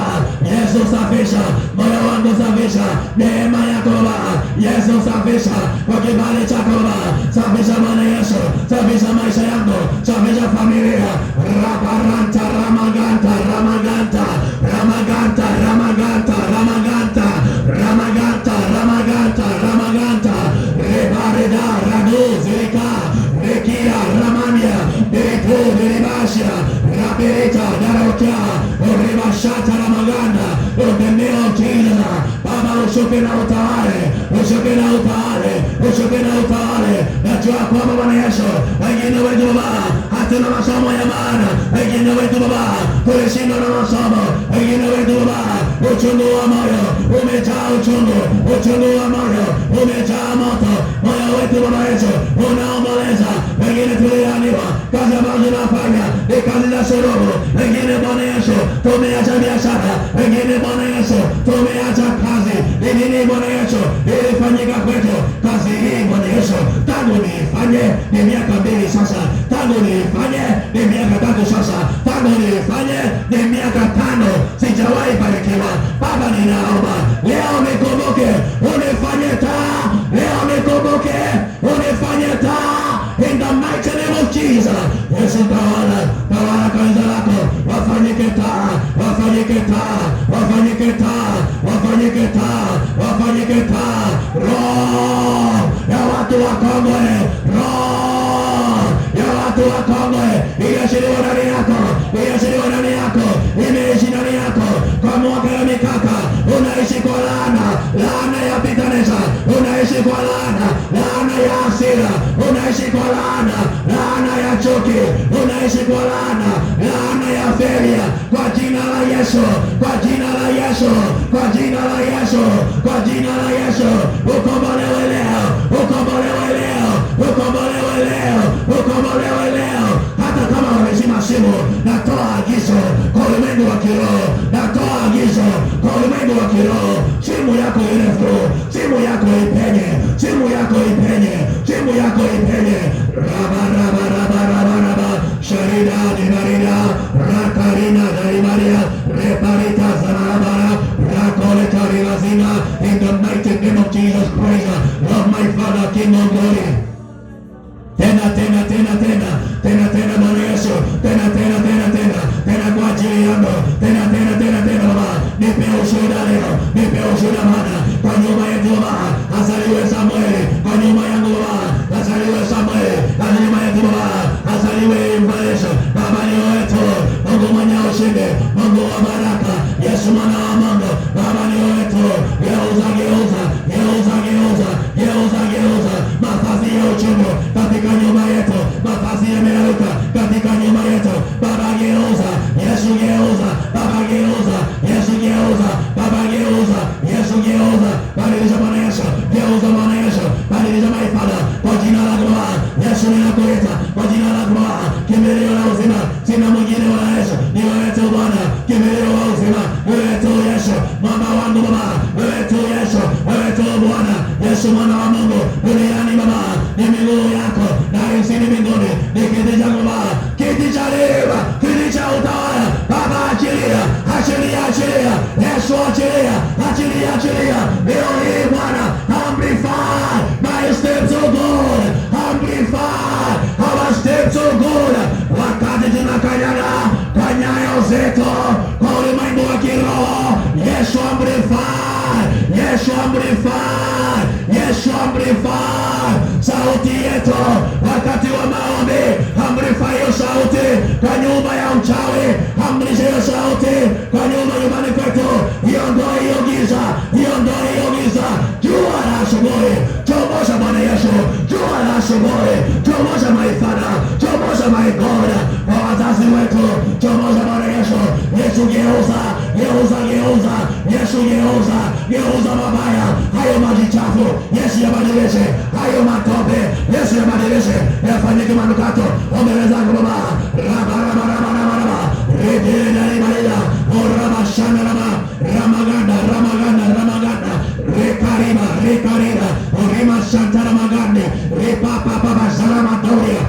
Yesu, safisha moyo wangu, safisha neema yako Baba Yesu, safisha kwa kibali chako Baba, safisha Bwana Yesu, safisha maisha yangu, safisha familia. Rabaranta ramaganta ramaganta ramaganta ramaganta ramaganta ramaganta ramaganta ramaganta rebareda raduzika rekia ramania beretu beribasha rabereta darokia rebashata ramaganda. In the name of Jesus, Baba, ushuke na utawale, ushuke na utawale, ushuke na utawale. Najua kwamba Bwana Yesu, wengine wetu Baba hatuna masomo ya maana, wengine wetu Baba tulishindwa na masomo, wengine wetu Baba uchungu wa moyo umejaa uchungu, uchungu wa moyo umejaa moto, moyo wetu Baba Yesu unaomboleza. Wengine tulianiwa kazi ambazo tunafanya ni kazi za sulubu, wengine Bwana Yesu tumeacha biashara, wengine Bwana Yesu tumeacha kazi. Ni nini Bwana Yesu ilifanyika kwetu? Kazi hii Bwana Yesu tangu niifanye ni miaka 2 sasa, tangu niifanye ni miaka 3 sasa, tangu niifanye ni miaka 5, sijawahi barikiwa. Baba, ninaomba leo nikumbuke, unifanye taa leo, nikumbuke unifanye taa in the mighty name of Jesus. Yesu, tawala, tawala kanisa lako, wafanyike taa, wafanyike taa, wafanyike taa, wafanyike taa, wafanyike taa. Roho ya watu wa Kongwe, roho ya watu wa Kongwe iashiriwa ndani yako, iashiriwa ndani yako, imeishi ndani yako kwa mwaka ya mikaka. Unaishi kwa laana, laana ya pitanesa, unaishi kwa laana, laana ya hasira, unaishi kwa laana, laana ya chuki, unaishi kwa laana, laana ya feria. Kwa jina la Yesu, kwa jina la Yesu, kwa jina la Yesu, kwa jina la Yesu, ukombolewe leo, ukombolewe leo, ukombolewe leo, ukombolewe leo. Hata kama wamezima simu, natoa agizo kwa ulimwengu wa kiroho, natoa agizo kwa ulimwengu wa kiroho. Simu yako irefu, simu yako ipenye, simu yako ipenye, simu yako ipenye. Raba raba raba raba raba sharida dimarida rakarina daimaria reparita zanarabara rakole karilazina. In the mighty name of Jesus Christ, Lord my Father, King of glory. Tena tena tena tena tena tena Bwana Yesu, tena tena tena tena tena kwa ajili yangu, tena tena tena tena Baba, nipe ushuhuda leo, nipe ushuhuda Bwana. Kwa nyumba yetu Baba azaliwe Samueli, kwa nyumba yangu Baba azaliwe Samueli, kwa nyumba yetu Baba azaliwe Yesu. Baba ni wetu, Mungu mwenye ushindi, Mungu wa baraka, Yesu mwana wa Mungu. Baba ni wetu, geuza geuza geuza geuza geuza geuza mavazi ya uchungu katika nyumba yetu, mavazi yameruka katika nyumba yetu. Baba geuza, Yesu geuza, Baba geuza, Yesu geuza, Baba geuza, Yesu geuza. Badilisha Bwana Yesu, geuza Bwana Yesu, badilisha my Father, kwa jina la Baba Yesu ninakuita, kwa jina la Baba, kimbilio la uzima, sina mwingine wala Yesu, ni wewe tu Bwana, kimbilio la uzima, wewe tu Yesu, mwamba wangu Baba, wewe tu Yesu, wewe tu Bwana. tunaachilia leo hii Bwana, amplify my steps of God, amplify our steps of God. Wakati tunakanyaga kwa nyayo zetu kwa ulimwengu wa kiroho, Yesu amplify, Yesu amplify, Yesu amplify sauti yetu wakati wa maombi. Amplify hiyo sauti kwa nyumba ya uchawi, amplify hiyo sauti kwa nyumbani kwetu. Iondoe hiyo giza, iondoe hiyo giza. Jua la asubuhi, chomoza Bwana Yesu, jua la asubuhi, chomoza my Father, chomoza my God, kwa wazazi wetu, chomoza Bwana Yesu. Yesu geuza, geuza, geuza, Yesu geuza, geuza mabaya, hayo maji chafu, Yesu yabadilishe, hayo matope, Yesu yabadilishe, yafanyike manukato. Ombele zako Baba, raba raba raba raba raba, redele malila, oraba shana raba, ramaganda, ramaganda, ramaganda, rekariba, rekariba, orima shantara magande, repapa papa salama doria.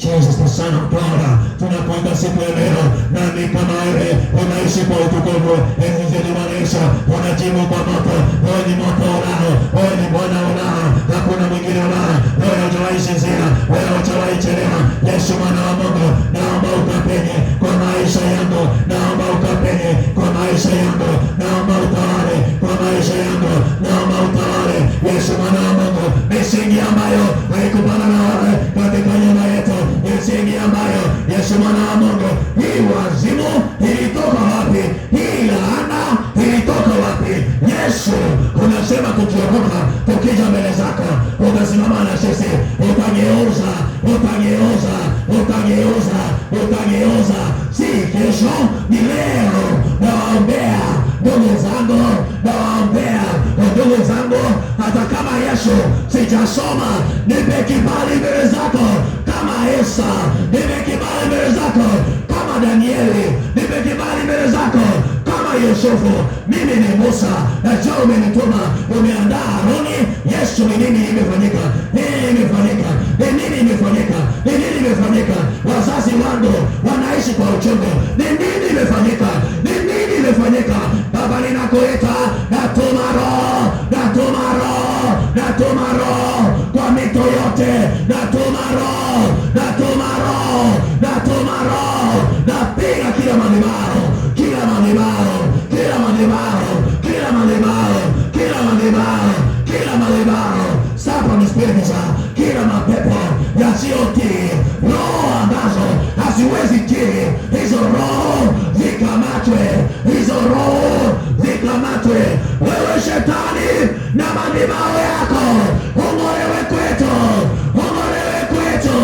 Jesus the Son of God, tunapoenda siku ya leo, nani kama wewe unaishi kwa utukufu, enzi zilimanisha, unajibu kwa moto, wewe ni moto unao, wewe ni Bwana unao, hakuna mwingine unao, wewe hujawahi sinzia, wewe hujawahi chelewa. Yesu Mwana wa Mungu, naomba ukapenye kwa maisha yangu, naomba ukapenye kwa maisha yangu, naomba utawale kwa maisha yangu, naomba utawale. Yesu Mwana wa Mungu, misingi ambayo haikupana na wewe katika nyumba yetu, misingi ambayo Yesu Mwana wa Mungu, hii wazimu ilitoka wapi? Hii laana ilitoka wapi? Yesu, unasema tukiokoka, tukija mbele zako, utasimama na sisi, utageuza, utageuza, utageuza, utageuza. Si kesho, ni leo. Nawaombea ndugu zangu, nawaombea ndugu zangu, hata kama Yesu sijasoma, nipe kibali mbele zako kama Esa, nipe kibali mbele zako kama Danieli, nipe kibali mbele zako kama Yusufu. Mimi ni Musa, najua umenituma, umeandaa Haruni. Yesu, ni nini imefanyika? Nini imefanyika? Ni nini imefanyika? Ni nini imefanyika? Wazazi wangu wanaishi kwa uchungu. Ni nini imefanyika? Ni nini imefanyika? Baba, ninakuita, natuma Roho, natuma Roho, natuma Roho kwa mito yote, natuma Roho, natuma Roho, natuma Roho, napiga kila madhabahu, kila madhabahu, kila madhabahu, kila madhabahu, kila madhabahu, kila madhabahu. Sapa nispirisa kila mapepo yasiyotii, roho ambazo haziwezi tii, hizo roho zikamatwe, hizo roho zikamatwe. Wewe shetani na madhabahu yako, ung'olewe kwetu, ung'olewe kwetu,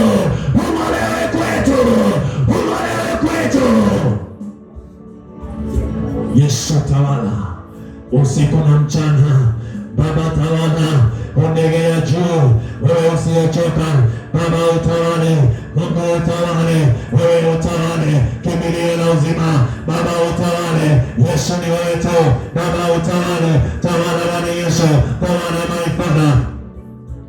ung'olewe kwetu, ung'olewe kwetu. Yesu tawala usiku na mchana. Baba tawala, ondegea juu, wewe usiyechoka. Baba utawale, Mungu utawale, wewe utawale, kimbilio la uzima. Baba utawale, Yesu ni wewe tu. Baba utawale, tawala Bwana Yesu, tawala my Father,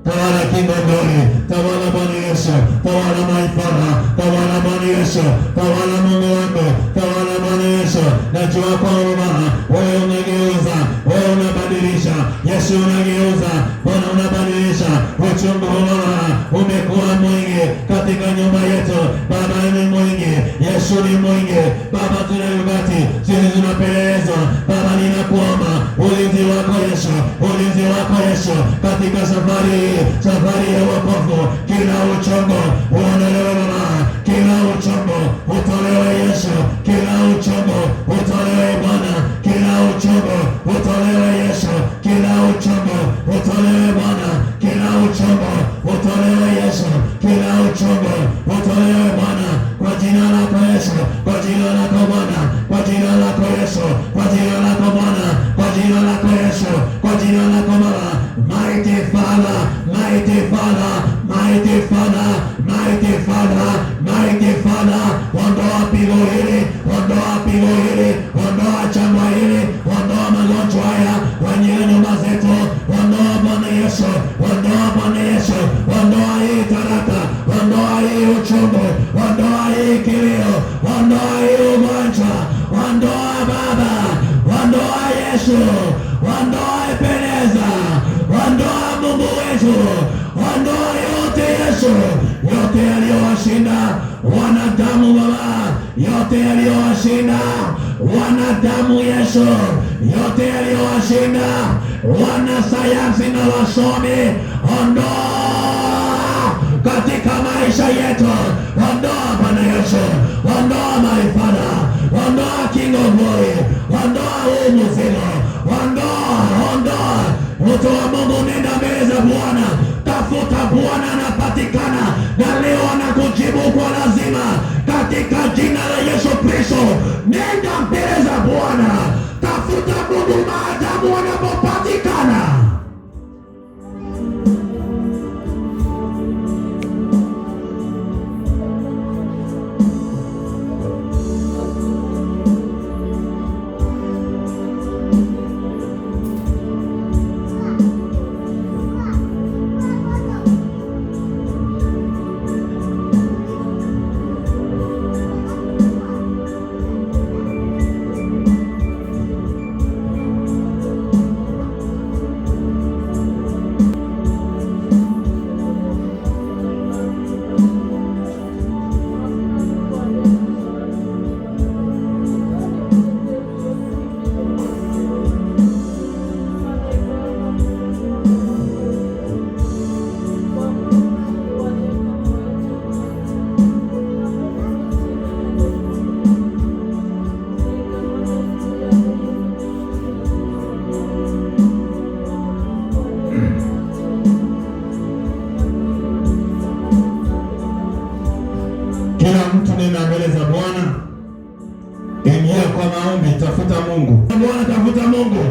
tawala King of Glory, tawala Bwana Yesu, tawala my Father, tawala Bwana Yesu, tawala Mungu wangu, tawala Bwana Yesu. Najua kwamba wewe unageuza, wewe unabadilisha. Yesu unageuza, Bwana unabadilisha. Uchungu Bwana umekuwa mwingi katika nyumba yetu. Baba ni mwingi, Yesu ni mwingi. Baba tunayugati, sisi tunapelelezwa. Baba ninakuomba ulinzi wako Yesu, ulinzi wako Yesu katika safari hii, safari ya wokovu. Kila uchungu uondolewe Baba, kila uchungu utolewe Yesu, kila uchungu utolewe Bwana, kila uchungu utolewe Yesu, kila uchungu utolewe Bwana, kila uchungu utolewe Yesu, kila uchungu utolewe Bwana, kwa jina lako Yesu, kwa jina lako Bwana, kwa jina lako Yesu, kwa jina lako Bwana, kwa jina lako Yesu, kwa jina lako Baba. Mighty Father, mighty Father, mighty Father, mighty Father, mighty Father, ondoa pigo hili, ondoa pigo hili, ondoa changwa hili, ondoa magonjwa haya kwenye nyumba zetu, ondoa Bwana Yesu, ondoa Bwana Yesu, ondoa hii taraka, ondoa hii uchungu, ondoa hii kilio, ondoa hii ugonjwa, ondoa Baba, ondoa Yesu, ondoa ondoa yote Yesu, yote yaliyowashinda wanadamu Baba, yote yaliyowashinda wanadamu Yesu, yote yaliyowashinda wanasayansi na wasomi, ondoa katika maisha yetu, ondoa Bwana Yesu, ondoa my Father, ondoa King of Glory, ondoa huu mzigo, ondoa. Mtu wa Mungu, nenda mbele za Bwana, tafuta Bwana anapatikana, na leo anakujibu kwa lazima katika jina la Yesu Kristo. Nenda mbele za Bwana, tafuta Mungu maadamu anapopatikana. Kila mtu nenda mbele za Bwana, ingia kwa maombi, tafuta Mungu. Bwana, tafuta Mungu,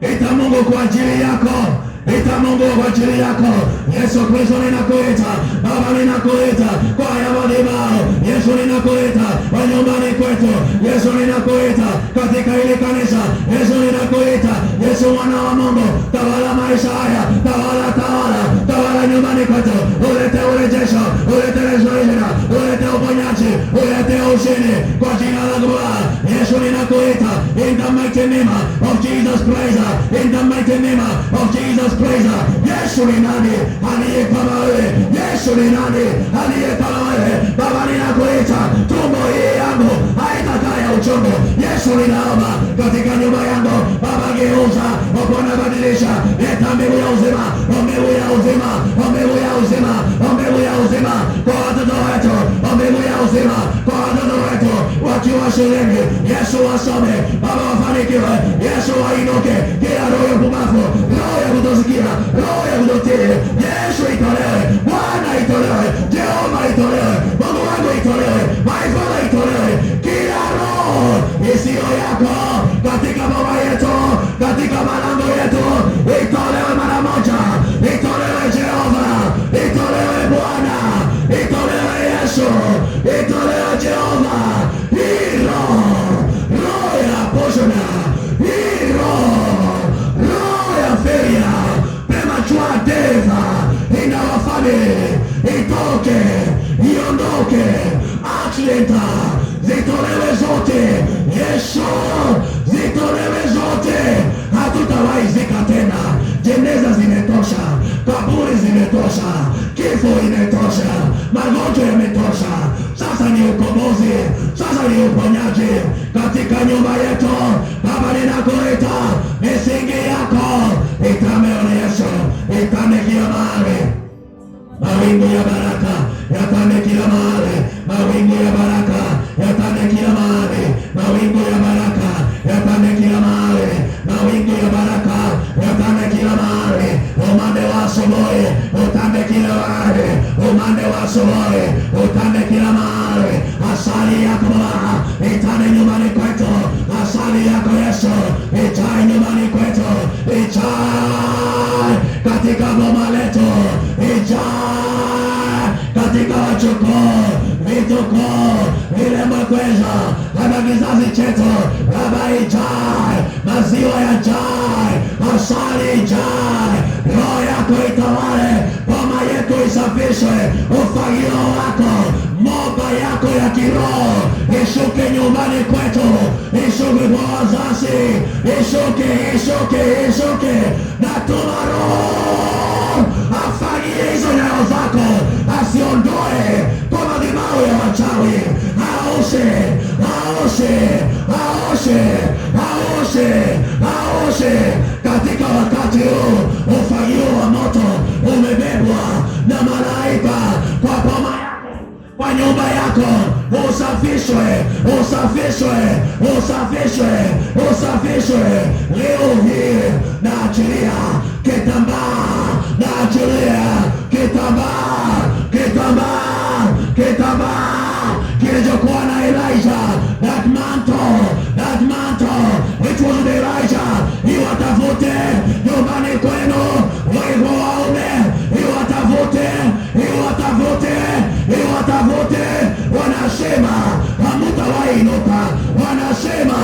ita Mungu kwa ajili yako, ita Mungu kwa ajili yako. Yesu Kristo ninakuita, Baba ninakuita kwa haya madhabahu. Yesu ninakuita kwa nyumbani kwetu. Yesu ninakuita katika hili kanisa. Yesu ninakuita, Yesu mwana wa Mungu, tawala maisha haya, tawala nyumbani kwetu. Ulete urejesho, ulete restoration, ulete uponyaji, ulete ushindi kwa jina la Bwana. Yesu ninakuita in the mighty name of Jesus Christ, in the mighty name of Jesus Christ. Yesu ni nani aliye kama wewe? Yesu ni nani aliye kama wewe? Baba ninakuita, tumbo hii yangu haitakaa ya uchungu. Yesu ninaomba katika nyumba yangu, Baba geuza, Bwana badilisha, leta mbegu ya uzima, mbegu ya uzima, mbegu ya uzima, mbegu ya uzima kwa watoto wetu, mbegu ya uzima kwa watoto wetu wakiwa shuleni. Yesu wasome, Baba wafanikiwe, Yesu wainuke, kila roho ya pumbavu, roho ya kutosikia, roho ya kutotii, Yesu itolewe, Bwana itolewe, Jehova itolewe, Mungu wangu itolewe, my Father itolewe, kila roho isiyo yako katika baba yetu, katika malango yetu, itolewe mara moja, itolewe Jehova, itolewe Bwana, itolewe Yesu, itolewe Jehova. Roho ya poshona, roho ya failure, premature death in our family, itoke, iondoke, accident, zitolewe zote, Yesu, zitolewe zote, hatutawahi zika tena. Jeneza zimetosha, kaburi zimetosha, kifo imetosha, magonjwa yametosha. Sasa ni ukombozi, sasa ni uponyaji katika nyumba yetu. Baba ninakuita, misingi yako itameona Yesu, itame kila mahali, mawingu ya baraka yatame kila mahali, mawingu ya baraka yatame kila mahali, mawingu ya baraka yatame kila mahali, mawingu ya baraka yatame kila mahali. Umande wa asubuhi utame kila mahali, umande wa asubuhi utame kila mahali. Asali yako Bwana itane nyumbani kwetu, asali yako Yesu itae nyumbani kwetu, itae katika boma letu, itae katika wachukuu, vituko, vile mwekweza, hata kizazi chetu. Baba itae, maziwa yajae, asali ijae, roho yako itawale, boma yetu isafishwe, ufagio wako, moba yako ya kiroho ishuke nyumbani kwetu, ishuke kwa wazazi, ishuke, na tuma roho afanyie hizo nyayo zako, asiondoe kwa madhabahu ya wachawi, aoshe, aoshe, aoshe, aoshe, aoshe. Katika wakati huu ufagio wa moto umebebwa na malaika kwa boma yako, kwa nyumba yako, usafishwe, usafishwe, usafishwe, usafishwe. Leo hii naachilia kitambaa, naachilia kitambaa, kitambaa, kitambaa kilichokuwa na Elijah, that mantle, that mantle which was with Elijah. Iwatafute nyumbani kwenu waivo waume, iwatafute, iwatafute, iwatafute. Wanasema hamutawahi inuka, wanasema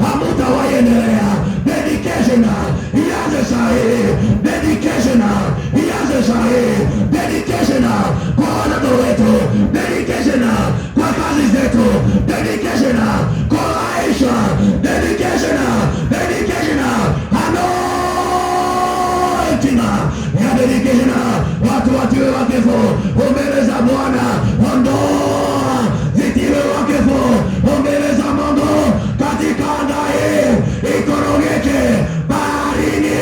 hamutawahi endelea. Dedication ianze sahihi, dedication ianze sahihi, dedication kwa watoto wetu, dedication kwa kazi zetu, dedication kwa maisha, dedication, dedication, anointing ya dedication. Watu watiwe wakifu mbele za Bwana, ondoa zitiwe wakifu mbele za Mungu. Katika anga hii ikorogeke, baharini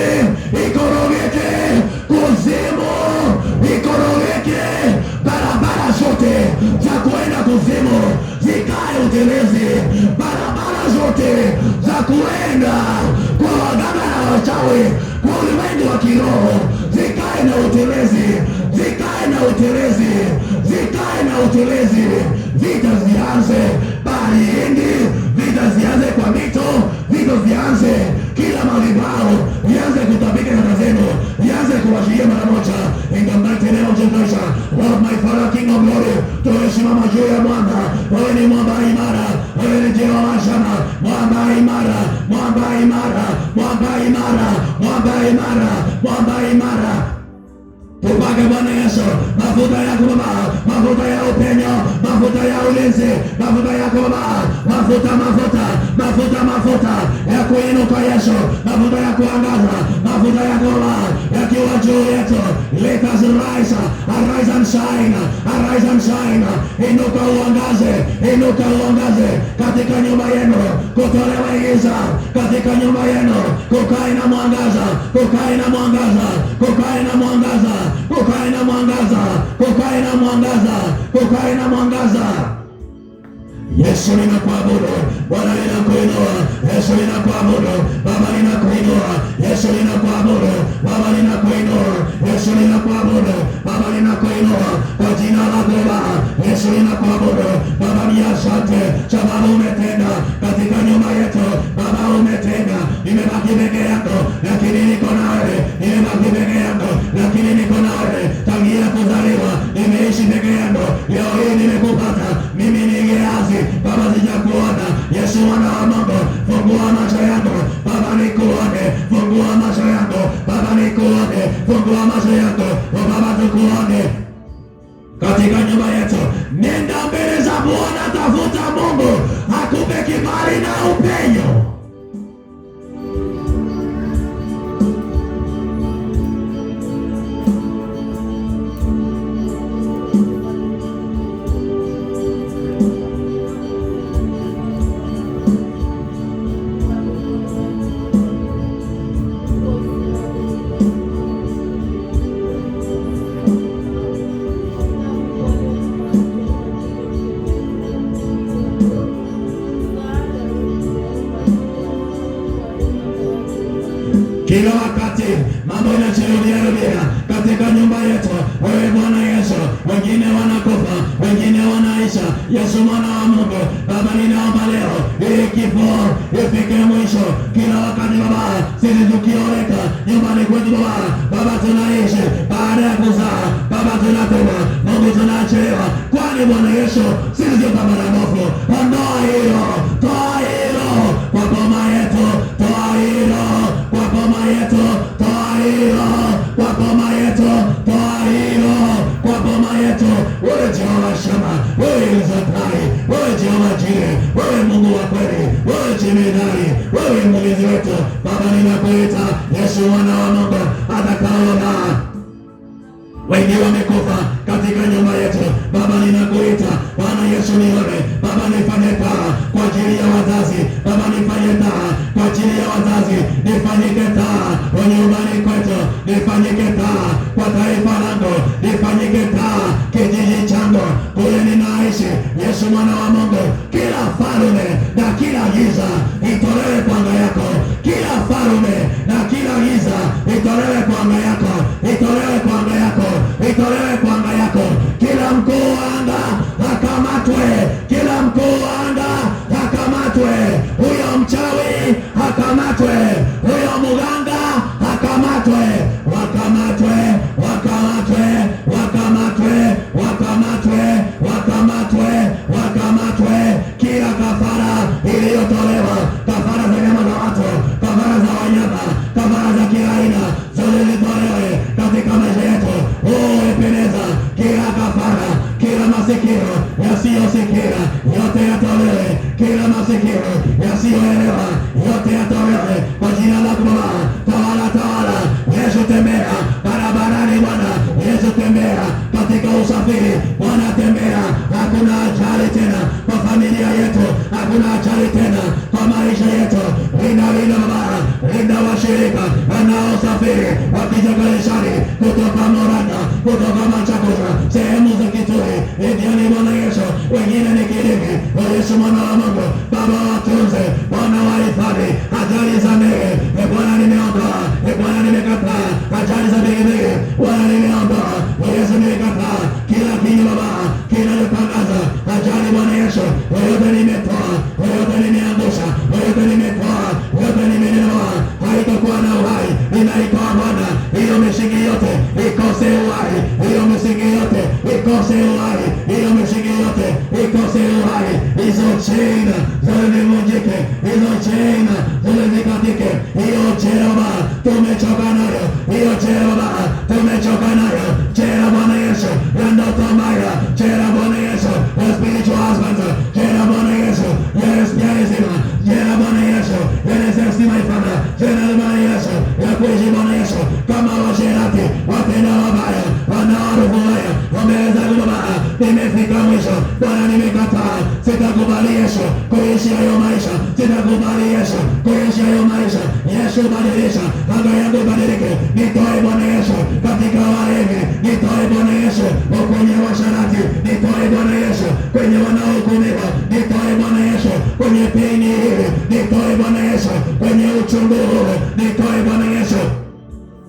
ikorogeke, kuzimu ikorogeke, barabara zote za kuenda kuzimu zikae utelezi, barabara zote za kuenda kwa waganga na wachawi, kwa ulimwengu wa kiroho zikae na utelezi, zikae na utelezi, zikae na utelezi. Vita zianze baharini, vita zianze kwa mito, vita zianze kila madhabahu, vianze kutabika kata zenu, vianze kuwashiria mara moja. In the mighty name of Jesus, Lord my Father, King of glory, tumesimama juu ya mwamba. Wewe ni mwamba imara, wewe ni Jehova Shama, mwamba imara, mwamba imara, mwamba imara, mwamba imara, mwamba imara. Tupake Bwana Yesu mafuta yako Baba, mafuta ya upenyo, mafuta ya ulinzi, mafuta yako Baba, mafuta, mafuta, mafuta, mafuta ya kuinuka Yesu, mafuta ya kuangaza, mafuta yako Baba yakiwa juu yetu. Let us rise, arise and shine, arise and shine. Inuka uangaze, inuka uangaze katika nyumba yenu, kutolewa giza katika nyumba yenu, kukae na mwangaza, kukae na mwangaza, kukae na mwangaza, kukae na mwangaza, kukae na mwangaza, kukae na mwangaza. Yesu ninakuabudu, Bwana ninakuinua, Yesu ninakuabudu, Baba ninakuinua, Yesu ninakuabudu, Baba ninakuinua, Yesu ninakuabudu, Baba ninakuinua kwa jina lako Baba. Yesu ninakuabudu, Baba ni asante sababu umetenda katika nyumba yetu, Baba umetenda. Nimebaki peke yako lakini niko nawe, nimebaki peke yako lakini niko nawe. Tangia kuzaliwa nimeishi peke yako, leo hii nimekupata. Mimi ni geazi Baba, sijakuona. Yesu mwana wa Mungu, fungua macho yako Baba nikuone, fungua macho yako Baba nikuone, fungua macho yako Baba tukuone katika nyumba yetu. Nenda mbele za Bwana, tafuta Mungu akupe kibali na upenyo. Kila wakati mambo yanajirudia katika nyumba yetu. Wewe Bwana Yesu, wengine wanakufa, wengine wanaisha. Yesu mwana wa Mungu, Baba ninaomba leo ili kifo ifike mwisho. Kila wakati Baba, sisi tukioleka nyumbani kwetu Baba, Baba tunaishi baada ya kuzaa, Baba tunatoka, Mungu tunachelewa. Kwani Bwana Yesu, sisi sio kama ramofu. Ondoa hilo, toa hilo kwa boma yetu, toa hilo kwa boma yetu, toa hilo kwa boma yetu, toa hilo kwa boma yetu. Wewe Jehova Shama, wewe Elzatai, wewe Jehova Jire, wewe Mungu wa kweli, wewe Jemedari, wewe mlinzi wetu. Baba ninakuita Yesu mwana wa Mungu, atakaona wengi wamekufa katika nyumba yetu. Baba, ninakuita Bwana Yesu, nione Baba, nifanye taa kwa ajili ya wazazi. Baba, nifanye taa kwa ajili ya wazazi, nifanyike taa kwa nyumbani kwetu, nifanyike taa kwa taifa langu, nifanyike taa kijiji changu kule ninaishi. Yesu mwana wa Mungu, kila farume na kila giza itolewe kwa anga yako, kila farume na kila giza itolewe kwa anga yako, itolewe kwa anga yako, itolewe kwa anga yako. Kila mkuu wa anga akamatwe, kila mkuu wa anga akamatwe, huyo mchawi akamatwe, huyo muganga akamatwe, wakamatwe, wakamatwe, wakamatwe, wakamatwe, wakamatwe, wakamatwe. Kila kafara iliyotolewa, kafara za nyama za watu, kafara za wanyama, kafara za kila aina, zote zitolewe katika maisha yetu. Ipendeza kila kafara, kila masikio yasiyosikia yote yatolewe, kila masikio yasiyoelewa yote yatolewe kwa jina lako Baba. Tawala, tawala Yesu, tembea barabarani Bwana Yesu, tembea katika usafiri Bwana, tembea. Hakuna ajali tena kwa familia yetu, hakuna ajali tena kwa maisha yetu. Linda Baba, linda washirika wanaosafiri wakija kanisani kutoka Moranga, kutoka Machakos, sehemu za Kitui, Indiani Bwana Yesu, wengine ni Kilifi. Yesu mwana wa Mungu, Baba watunze, Bwana wahifadhi. Ajali za ndege Bwana nimeondoa, Bwana nimekataa. Ajali za pikipiki Bwana nimeondoa, Yesu nimekataa. Kila kinywa Baba kinachotangaza ajali Bwana Yesu, yote nimetoa, yote nimeangusha, yote nimetoa, yote nimenenoa. Haitakuwa na uhai, ninaitoa Bwana. Hiyo misingi yote ikose uhai, hiyo misingi yote ikose uhai, hiyo misingi yote ikose uhai. Hizo chain zote zivunjike, hizo chain zote zikatike. Hiyo chera tumechoka nayo, hiyo chera tumechoka nayo. Chera Bwana Yesu ya ndoto mbaya, chera Bwana Yesu ya spiritual husband, chera Bwana Yesu ya spiritual, chera Bwana Yesu ya necessity my father, chera Bwana Yesu ya kuishi Bwana Yesu kama washerati, watenda wabaya, wanaorufu waya, wameweza kubaya. Nimefika mwisho Bwana, nimekataa. Sitakubali Yesu kuishi hayo maisha, sitakubali Yesu kuishi hayo maisha. Yesu badilisha anga yangu, badilike. Nitoe Bwana Yesu katika walevi, nitoe Bwana Yesu kwenye washarati, nitoe Bwana Yesu kwenye wanaohukumiwa, nitoe Bwana Yesu kwenye peni hili, nitoe Bwana Yesu kwenye uchungu huu, nitoe Bwana Yesu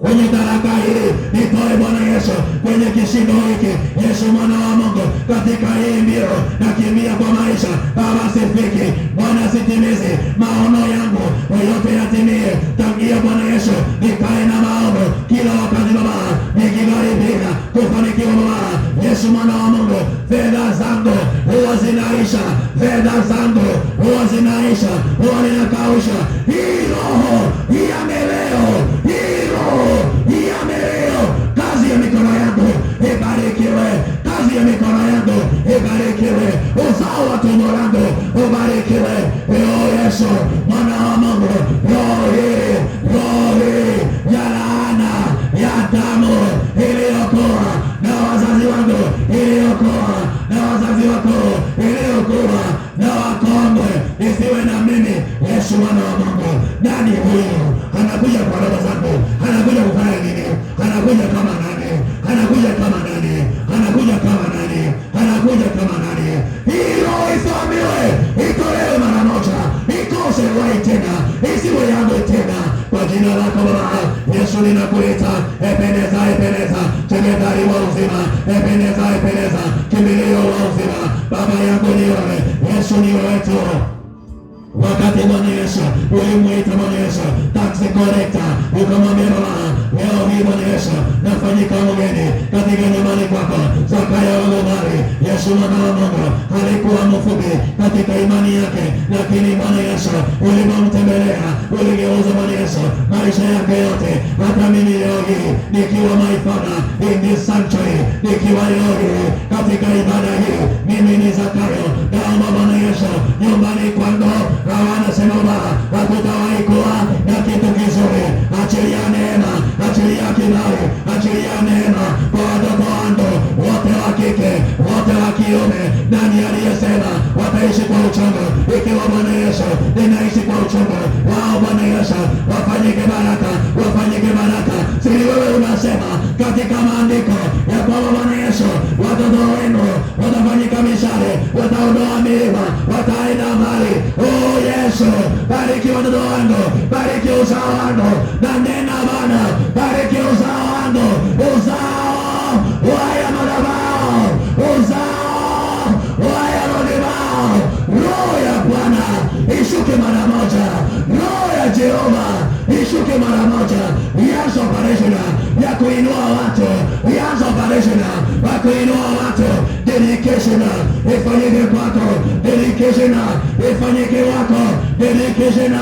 kwenye daraka hili, nitoe Bwana Yesu kwenye kishindo hiki. Yesu mwana wa Mungu, katika hii mbio nakimbia kwa maisha Baba, sifiki Bwana, sitimizi maono yangu, yote yatimie. Tangia Bwana Yesu nikae na maono kila wakati Baba, nikikaribia kufanikiwa Baba. Yesu mwana wa Mungu, fedha zangu huwa zinaisha, fedha zangu huwa zinaisha, huwa ninakausha. Hii roho ya meleo, hii roho ya meleo, kazi ya mikono yangu ibarikiwe, kazi ya mikono yangu ibarikiwe, uzao wa tumbo langu ubarikiwe. Yesu mwana wa Mungu, roho hii ya laana ya damu iliyokuwa na wazazi wangu, iliyokuwa na wazazi wako, iliyokuwa na wakongwe, isiwe na mimi. Yesu mwana wa Mungu, nani huyu anakuja kwa roho zangu? Anakuja kufanya nini? Anakuja kama nani? Anakuja kama nani? Anakuja kama nani? Anakuja kama nani? Hilo ifamiwe, itolewe mara moja, ikose wai tena, isiwe yangu tena, kwa jina lako Baba. Yesu ninakuita, ependeza, ependeza, jemedari wa uzima, ependeza, ependeza, kimbilio wa uzima. Baba yangu ni wewe, Yesu ni wewe tu. Wakati Bwana Yesu ulimwita Bwana Yesu taxi collector, ukamwambia Baba, leo hii Bwana Yesu nafanyika mgeni katika nyumbani kwako. Zakayo wa Gomari, Yesu mwana wa Mungu alikuwa mfupi katika imani yake, lakini Bwana Yesu ulimtembelea, uligeuza Bwana Yesu maisha yake yote. Hata mimi leo hii nikiwa my father in this sanctuary, nikiwa leo hii katika ibada hii, mimi ni Zakayo, naomba Bwana Yesu nyumbani kwangu hawanasema hakutawahi kuwa na kitu kizuri. Achilia neema, achilia kibali, achilia neema kwa watoto wangu wote wa kike, wote wa kiume. Nani aliyesema wataishi kwa uchungu? Ikiwa Bwana Yesu ninaishi kwa uchungu, wao Bwana Yesu wafanyike baraka, wafanyike baraka. Si wewe unasema katika maandiko ya kwamba Bwana Yesu watoto wenu watafanyika mishale, wataondoa milima, wataenda mbali. Oh Yesu, bariki watoto wangu, bariki uzao wangu, na nena Bwana, bariki uzao wangu, uzao waya madhabahu, uzao waya madhabahu. Roho ya Bwana ishuke mara moja, roho ya Jehova ishuke mara moja. Ianze operation ya kuinua watu, ianze operation ya kuinua watu. Dedication ifanyike kwako, dedication ifanyike kwako, dedication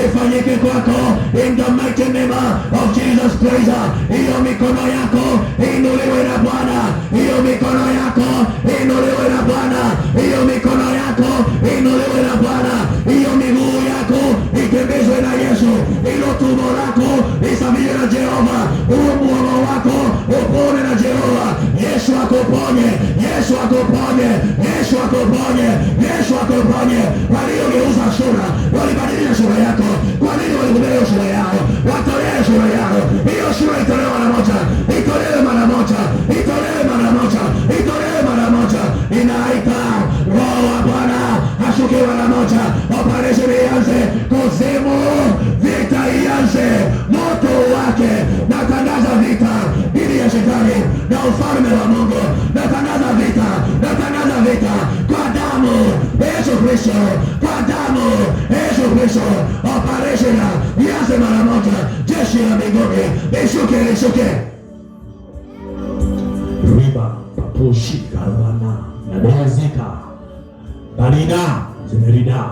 ifanyike kwako, in the mighty name of Jesus Christ. Hiyo mikono yako inuliwe na Bwana, hiyo mikono yako inuliwe na Bwana, hiyo mikono yako inuliwe na Bwana, hiyo miguu yako itembezwe na Yesu, hilo tumbo lako lisafishwe na Jehova, mwono wako upone na Jehova. Yesu akuponye, Yesu akuponye, Yesu akuponye, Yesu akuponye. Waliogeuza sura, walibadilisha sura yako. Kwa nini walikubali sura yao? Watolee sura yao. Hiyo sura itolewe mara moja, itolewe mara moja, itolewe mara moja, itolewe mara moja. Inaita Roho wa Bwana ashuke mara moja. Operation ianze, kuzimu vita ianze, moto wake. Natangaza vita dhidi ya shetani na ufalme wa Mungu. Natangaza vita, natangaza vita kwa damu Yesu Kristo, kwa damu Yesu Kristo. Operation ianze mara moja. Jeshi la mbinguni lishuke, lishuke. Riba papushi karwana na dazika barida zimerida.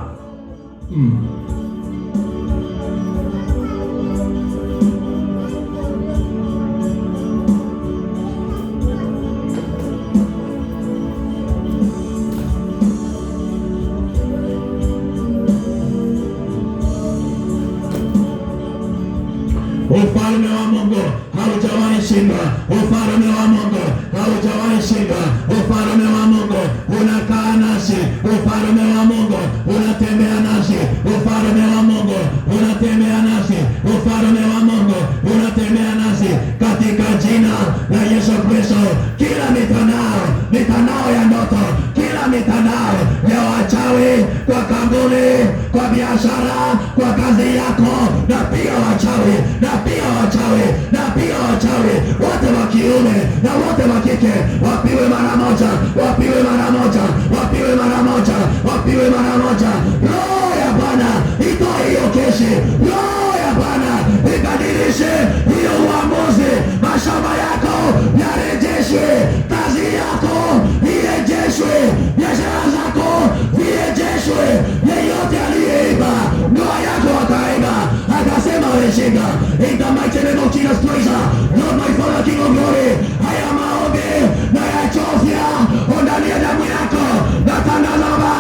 Ufalme wa Mungu haujawahi shindwa. Ufalme wa Mungu haujawahi shindwa. Ufalme wa Mungu unakaa nasi. Ufalme wa Mungu unatembea nasi. Ufalme wa Mungu unatembea nasi. Ufalme wa Mungu unatembea nasi katika jina la Yesu Kristo. Kila mitandao ya ndoto, kila mitandao ya wachawi, kwa kampuni, kwa biashara, kwa kazi yako, na pia wachawi, na pia wachawi, na pia wachawi wote wa kiume na wote wa kike wapiwe mara moja, wapiwe mara moja, wapiwe mara moja, wapiwe mara moja. Roho ya Bwana itoe hiyo kesi, roho ya Bwana ibadilishe hiyo uamuzi. Mashamba yako yarejeshwe, kazi yako irejeshwe, biashara zako zirejeshwe. Yeyote aliyeiba ndoa yako akaiba, akasema weshinda, in the mighty name of Jesus Christ, Lord my Father, King of glory, haya maombi na yachofya ndani ya damu yako. Natangaza Baba,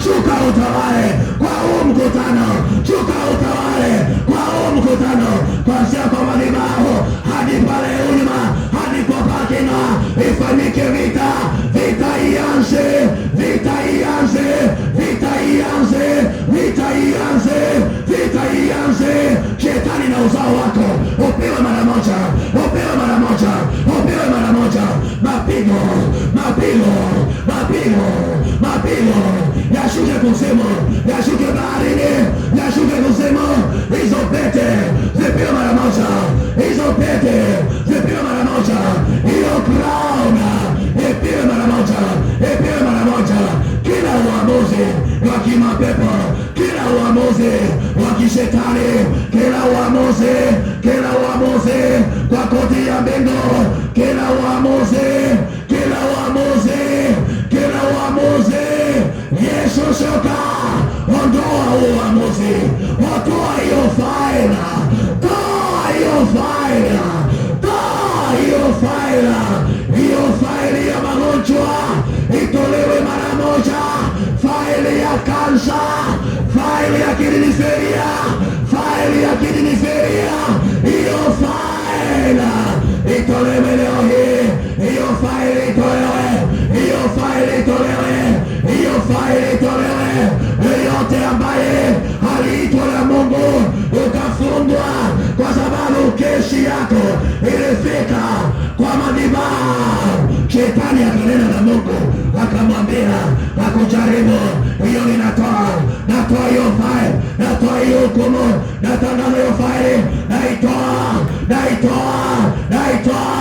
shuka utawale kwa huu mkutano, shuka utawale kwa huu mkutano, kuanzia kwa madhabahu hadi pale nyuma, hadi kwa pakina. Ifanyike vita, vita ianze, vita ianze, vita ianze, vita ianze, vita ianze. Shetani na uzao wako upewe mara moja, upewe mara moja, upewe mara moja. Mapigo, mapigo, mapigo, mapigo yashuke kuzimu, yashuke baharini, yashuke kuzimu. Hizo pete zipewe mara moja, hizo pete zipewe mara moja. Hiyo crown ipewe mara moja, ipewe mara moja. Kila uamuzi wa kimapepo, kila uamuzi wa kishetani, kila uamuzi, kila uamuzi kwa koti ya mbingu, kila uamuzi, kila uamuzi, kila uamuzi. Yesu shuka, ondoa uamuzi, ondoa hiyo faila, toa hiyo faila, toa hiyo faila, hiyo faili ya magonjwa itolewe mara moja. Faili ya kansa, faili kidiniferia, faili ya kidiniferia, hiyo faili itolewe leo hii, hiyo faili itolewe, hiyo faili itolewe, hiyo faili itolewe. Yeyote ambaye aliitwa na Mungu ukafungwa kwa sababu kesi yako ilifika kwa madhabahu, shetani akanena na Mungu akamwambia akujaribu, hiyo ninatoa, natoa hiyo faili, natoa hiyo hukumu, natangaza hiyo faili, naitoa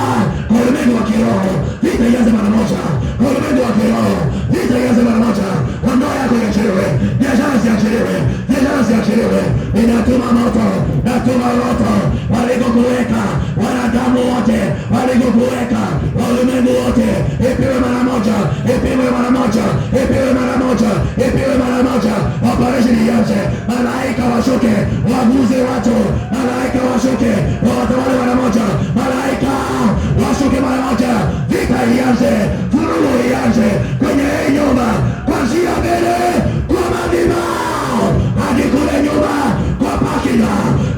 kwa ulimwengu wa kiroho. Vita ianze mara moja, kwa ulimwengu wa kiroho, vita ianze mara moja. Ndoa yako iachiliwe, biashara ziachiliwe, biashara ziachiliwe. Ninatuma moto, natuma moto walikokuweka, wanadamu wote walikokuweka, ulimwengu wote, ipiwe mara moja, ipiwe mara moja, ipiwe mara moja, ipiwe mara moja. Operation ianze, malaika washuke, waguze watu, malaika washuke, watawale mara moja, malaika washuke mara moja. Vita ianze, furugu ianze kwenye hii nyumba, kuanzia mbele kwa madhabahu hadi kule nyumba kwa pakina.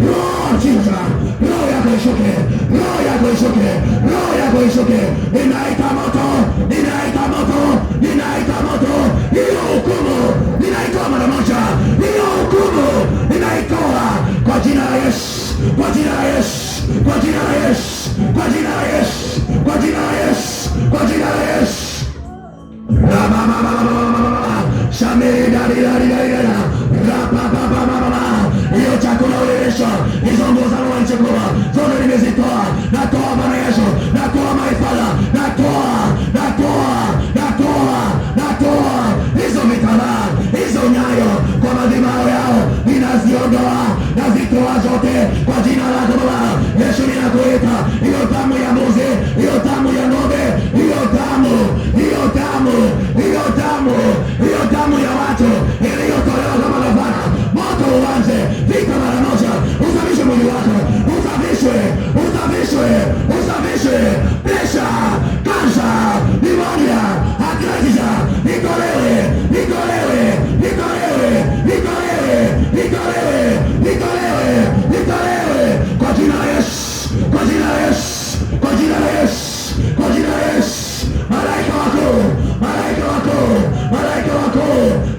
Roho chinja, roho yako ishuke, roho yako ishuke, roho yako ishuke. Ninaita moto, ninaita moto, ninaita moto. Hiyo hukumu ninaitoa mara moja, hiyo hukumu ninaitoa kwa jina la Yesu, kwa jina la Yesu, kwa jina la Yesu, kwa jina la Yesu, kwa jina la Yesu, kwa jina la Yesu. Hiyo chakula ulilisha, hizo nguo za roho chakula zote nimezitoa, natoa Bwana Yesu, natoa maifala, natoa hizo mitalaa, hizo nyayo kwa madhabahu yao ninaziondoa, nazitoa zote kwa jina lako Baba Yesu. Ninakuita hiyo damu ya mbuzi, hiyo damu ya ng'ombe, hiyo damu, hiyo damu, hiyo damu, hiyo damu ya watu iliyotolewa kama kafara, moto uanze, vita mara moja, usafishe mwili wako, usafishwe, usafishwe, usafishwe. Presha, kansa, nimonia, atrezisha, nitolewe, nitolewe, nitolewe, nitolewe, nitolewe, nitolewe, nitolewe kwa jina la Yesu, kwa jina la Yesu, kwa jina la Yesu, kwa jina la Yesu. Malaika wako, malaika wako, malaika wako,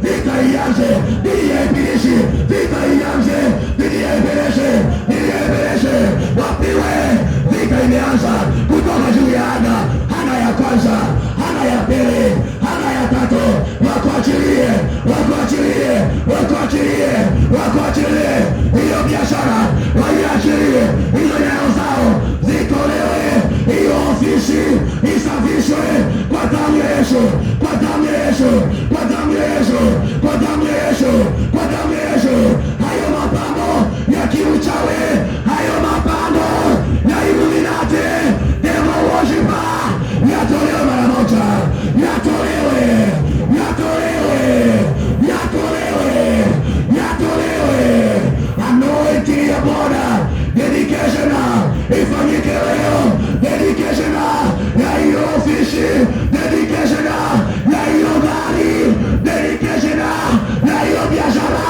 vita ianze dhidi ya ibilisi, vita ianze dhidi ya ibilisi, dhidi ya ibilisi. Wapiwe, vita imeanza kutoka juu ya Hana, Hana ya kwanza, Hana ya pili, Hana ya tatu. Wakuachilie, wakuachilie, wakuachilie, wakuachilie. Hiyo biashara waiachilie, hizo nyayo zao zitolewe, hiyo ofisi isafishwe kwa damu ya Yesu, kwa damu ya Yesu, kwa damu ya Yesu, kwa damu ya Yesu, kwa damu ya Yesu. Hayo mapambo ya kiuchawi, hayo mapambo ya Illuminati, devil worshiper, yatolewe mara moja, yatolewe, yatolewe, yatolewe, yatolewe. Anointing ya Bwana, dedication ifanyike leo, dedication ya hiyo ofisi, dedication ya hiyo gari, dedication ya hiyo biashara.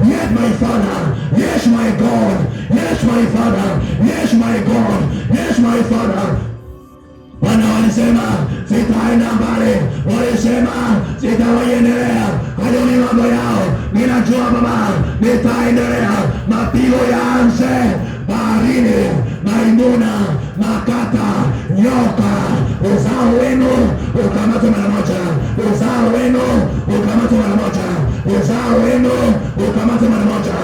Yes my Father, yes my God, yes my Father, yes my God, yes my Father. Wana walisema sitaenda mbali, walisema sitawaendelea, hayo ni mambo yao. Ninajua Baba, nitaendelea. Mapigo yaanze baharini, Maimuna, Makata, nyoka, uzao wenu ukamatwe mara moja, uzao wenu ukamatwe mara moja, uzao wenu ukamatwe mara moja.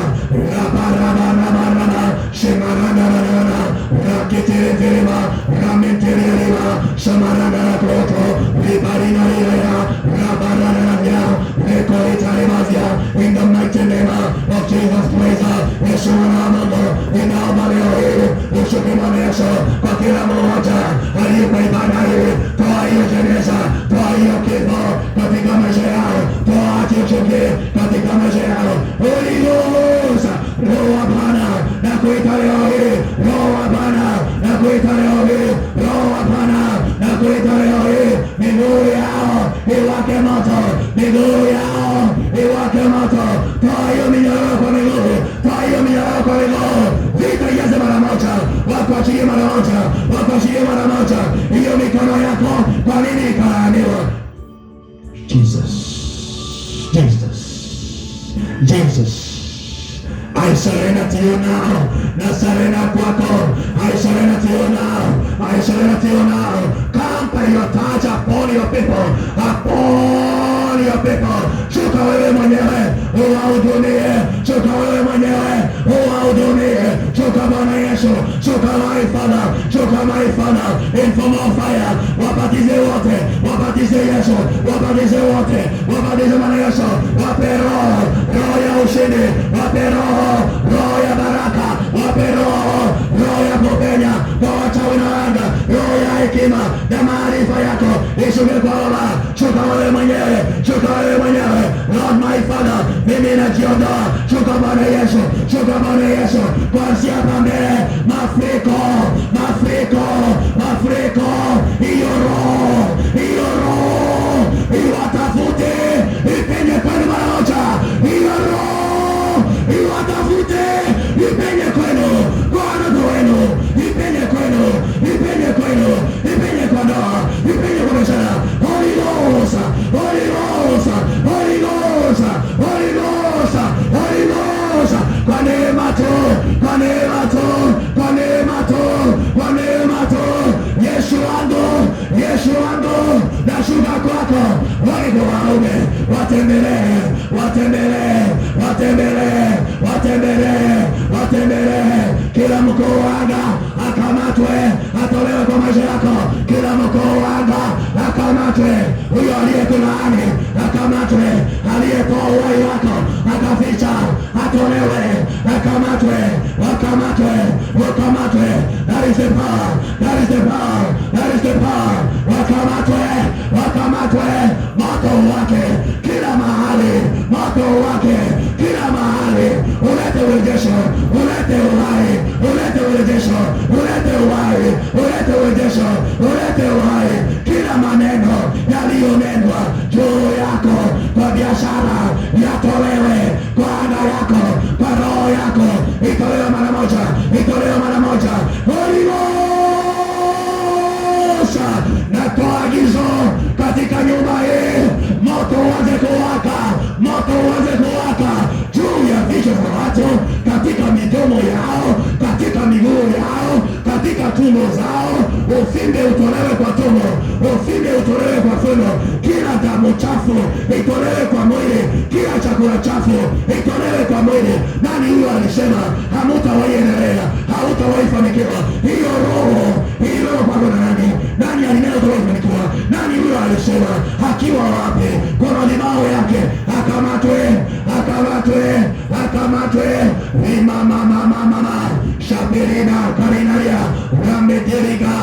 Rabarabarabaraba, shimarabarabaraba, rakiteretereba, ramenterereba, shamarabarakoto, ribarinarira, rabarabarabarabia, rekoitarebazia. In the mighty name of Jesus Christ, Yeshua na Mungu, ninaomba leo hii ushuke Bwana Yesu kwa kila mmoja aliyepo ibada hii. Toa hiyo jeneza, toa hiyo kifo katika maisha yao, toa chuki katika maisha yao. Holy Ghost, Roho wa Bwana nakuita leo hii, Roho wa Bwana nakuita leo hii, Roho wa Bwana nakuita leo hii. Miguu yao iwake moto, miguu yao iwake moto. Toa hiyo minyororo kwa miguu Wakaachilie mara moja, wakaachilie mara moja. Hiyo mikono yako kwa nini ikalaaniwa? Jesus, Jesus, Jesus. I surrender to you now. Na surrender kwako. I surrender to you now. I surrender to you now. Come by your touch upon your people. Upon your people. Shuka wewe mwenyewe. Uwahudumie. Shuka wewe mwenyewe. Uwahudumie. Shuka Bwana Yesu. Shuka my Father. Shuka my Father. In form of fire. Wabatize wote. Wabatize Yesu. Wabatize wote. Wabatize Bwana Yesu. Wape roho. Roho ya ushindi. Wape roho. Roho ya baraka. Wape roho. Roho ya kupenya kwa wachawi na wanga. Roho ya hekima na maarifa yako ishuke kwa Baba. Shuka wewe mwenyewe. Shuka wewe mwenyewe. Lord my Father, mimi najiondoa. Shuka Bwana Yesu. Shuka Bwana Yesu. Kuanzia hapa mbele. Mafuriko. Mafuriko. Mafuriko. Hiyo roho. Hiyo roho. Iwatafute. Ipenye kwenu mara moja. Hiyo roho. Iwatafute. Ipenye kwenu. Bwana kwenu. Ipenye kwenu. Ipenye kwenu. Ipenye kwa ndoa. Ipenye kwa biashara. Holy Ghost. Holy Ghost. Holy Ghost. Holy Ghost. Holy Ghost. Kwa neema tu. Kwa neema tu. Kwa neema tu. Kwa neema tu. Yesu wangu. Yesu wangu. Nashuka kwako. Waigo waume. Watembelee. Watembelee. Watembelee. Watembelee. Watembelee. Kila mkuu wa anga akamatwe, atolewe kwa maisha yako. Kila mkuu wa anga akamatwe. Huyo aliyekulaani akamatwe. Aliyetoa uhai wako akaficha atolewe. Akamatwe. Wakamatwe. Wakamatwe. That is the power. That is the power. That is the power. Wakamatwe. Wakamatwe. Moto wake kila mahali. Moto wake kila mahali. Ulete urejesho. Ulete uhai. Ulete urejesho. Ulete uhai. Ulete urejesho. Ulete uhai. Kila maneno yaliyonenwa juu yako kwa biashara yatolewe. Kwa anga yako, kwa roho yako, itolewe mara moja. Itolewe mara moja. Holy Ghost. Natoa agizo katika nyumba hii. Moto uanze kuwaka. Moto uanze kuwaka juu ya vichwa vya watu, katika midomo yao, katika miguu yao, katika tumbo zao. Ufimbe utolewe kwa tumbo. Ufimbe utolewe kwa tumbo. Kila damu chafu itolewe kwa mwili. Kila chakula chafu itolewe kwa mwili. Nani huyo alisema hamutawahi endelea, hautawahi fanikiwa? Hiyo roho, hiyo roho kwa nani? Nani alinena utawafanikiwa? Nani huyo alisema? Akiwa wapi? Kwa madhabahu yake akamatwe. Akamatwe. Akamatwe. Mama Shabirina Karinaria Ramederiga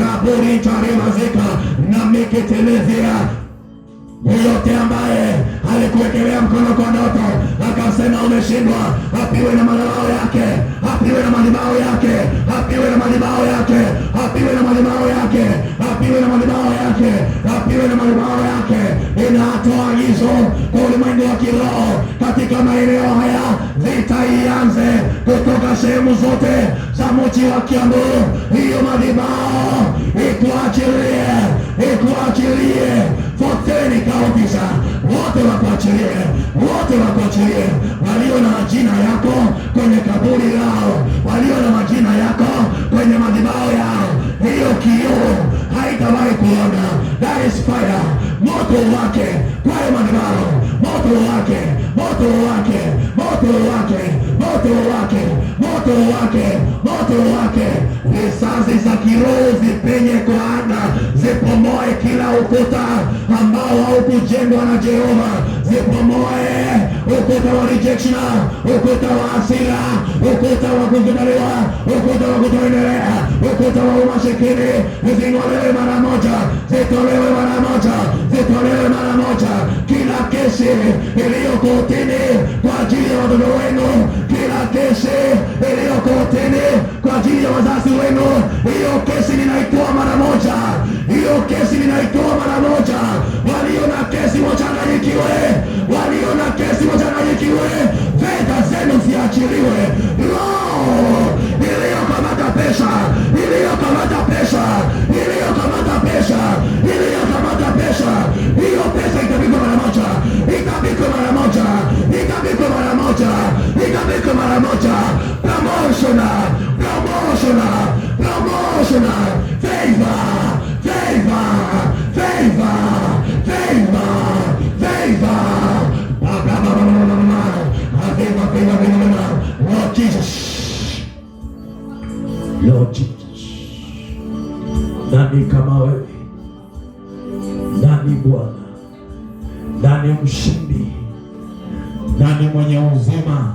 Raburi Tarimazika na Miketelezia. Yeyote ambaye alikuwekelea mkono kwa ndoto akasema umeshindwa, apiwe na madhabahu yake. Apiwe na madhabahu yake. Apiwe na madhabahu yake. Apiwe na madhabahu yake. Apiwe na madhabahu yake. Apiwe na madhabahu yake. Inatoa agizo kwa ulimwengu wa kiroho katika maeneo haya. Vita ianze kutoka sehemu zote za mji wa Kiambu. Hiyo madhabahu ikuachilie. Ikuachilie. Foteni kaofisa. Wote wakuachilie. Wote wakuachilie. Walio na majina yako kwenye kaburi lao. Walio na majina yako kwenye madhabahu yao. Hiyo kioo haitawahi kuona. That is fire. Moto wake kwa madhabahu. Moto wake. Moto wake. Moto wake. Moto wake. Moto wake. Moto wake. Risasi za kiroho zipenye kwa anga. Zipomoe kila ukuta ambao haukujengwa na Jehova. Zipomoe ukuta wa rejection, ukuta wa hasira, ukuta wa kukataliwa, ukuta wa kutoendelea, ukuta wa umasikini. Zing'olewe mara moja. Zitolewe mara moja. Zitolewe mara moja. Kila kesi iliyo kotini kwa ajili ya watoto wenu, kila kesi iliyo kotini kwa ajili ya wazazi wenu, hiyo kesi ninaitoa mara moja. Hiyo kesi ninaitoa mara moja. Walio na kesi wachanganyikiwe. Walio na kesi wachanganyikiwe. Fedha zenu ziachiliwe. Roho iliyokamata pesa Lord Jesus. Lord Jesus. Nani kama wewe? Nani Bwana? Nani mshindi? Nani mwenye uzima?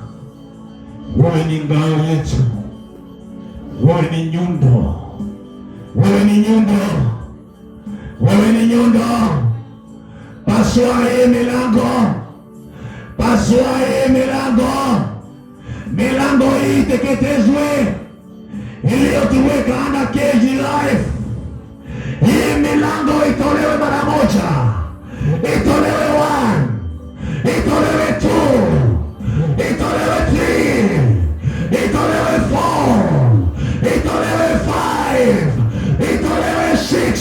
Wewe ni ngao yetu. Wewe ni nyundo. Wewe ni nyundo. Wewe ni nyundo. Pasua hii milango. Pasua hii milango. Milango hii iteketezwe iliyotuweka under cage life. Hii milango itolewe mara moja. Itolewe 1. Itolewe 2. Itolewe 3. Itolewe 4. Itolewe 5. Itolewe 6.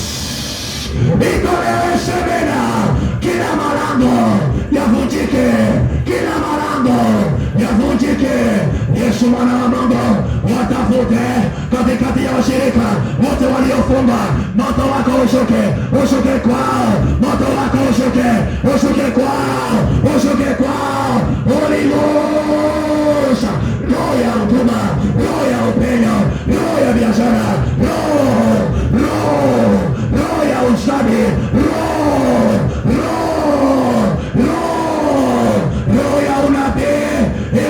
Itolewe 7. Kila malango yavunjike. Kila malango yavunjike. Yesu mwana wa Mungu, watafute katikati ya washirika wote waliofunga. Moto wako ushuke. Ushuke kwao. Moto wako ushuke. Ushuke kwao. Ushuke kwao. Holy Ghost. Roho ya huduma. Roho ya upenyo. Roho ya biashara. Roho ya ustadi. Roho ya unabii.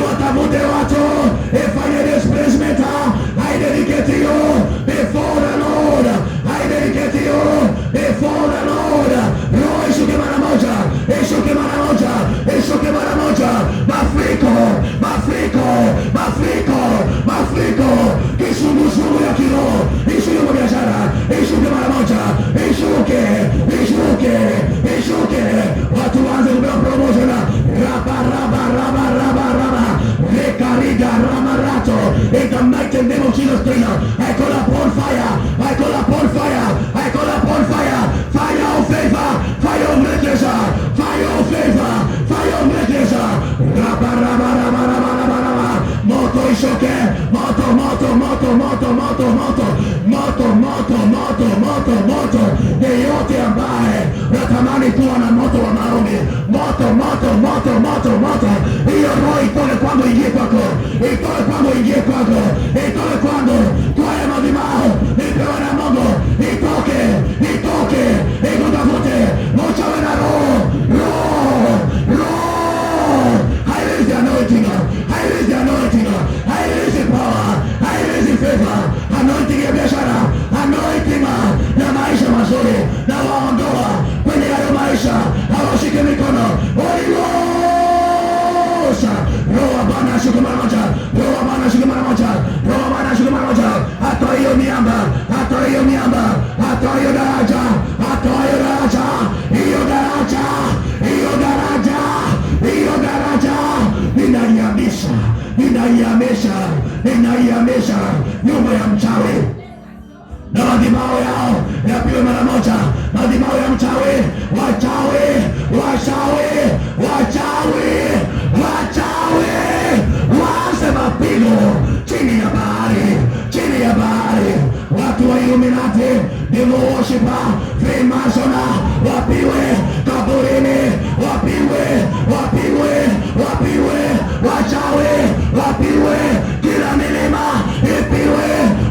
Watafute watu. Ifanye displacement. I dedicate you before the Lord. I dedicate you before the Lord. Roho ishuke mara moja. Ishuke mara moja. Ishuke mara moja. Mafuriko. Mafuriko. Mafuriko. Mafuriko. Kisugusugu ya kiroho. Ishuke kwa biashara. Ishuke mara moja. Ishuke. Ishuke. Ishuke. Watu waanze kupewa promotion. Raba raba raba raba raba. Rekariga ramarato. In the mighty name of Jesus Christ, I call upon fire. I call upon fire. I call upon fire. Fire of favor. Fire of greatness. Fire of favor. Fire of greatness. Raba raba raba raba raba raba. Moto ishoke. Moto moto moto moto moto moto moto moto moto moto moto. Yeyote ambaye natamani kuwa na moto wa maombi, moto moto moto moto moto. Hiyo roho itoke kwangu ingie kwako. Itoke kwangu ingie kwako. Itoke kwangu. Kwa madhabahu nipewe na Mungu. Itoke. Itoke. Ikutafute. Mochawe na roho. I release the anointing. I release the anointing. I release the power. I release the favor. Anointing ya biashara. Anointing na maisha mazuri. Na waondoa kwenye hayo maisha. Hawashike mikono. Holy Ghost. Roho wa Bwana ashuke mara moja. Roho wa Bwana ashuke mara moja. Roho wa Bwana ashuke mara moja. Hata hiyo miamba. Hata hiyo miamba. Hata hiyo daraja. Hata hiyo daraja. Hiyo daraja. Hiyo daraja. Hiyo daraja. Ninaiamisha. Ninaiamisha. Ninaiamisha. Nyumba ya mchawi. Na madhabahu yao yapigwe mara moja. Madhabahu ya mchawi. Wachawi. Wachawi. Wachawi. Wachawi. Waanze mapigo chini ya bahari. Chini ya bahari. Watu wa Illuminati, devil worshiper, Freemasona, wapiwe kaburini. Wapiwe. Wapiwe. Wapiwe. Wachawi. Wapiwe. Kila milima ipiwe.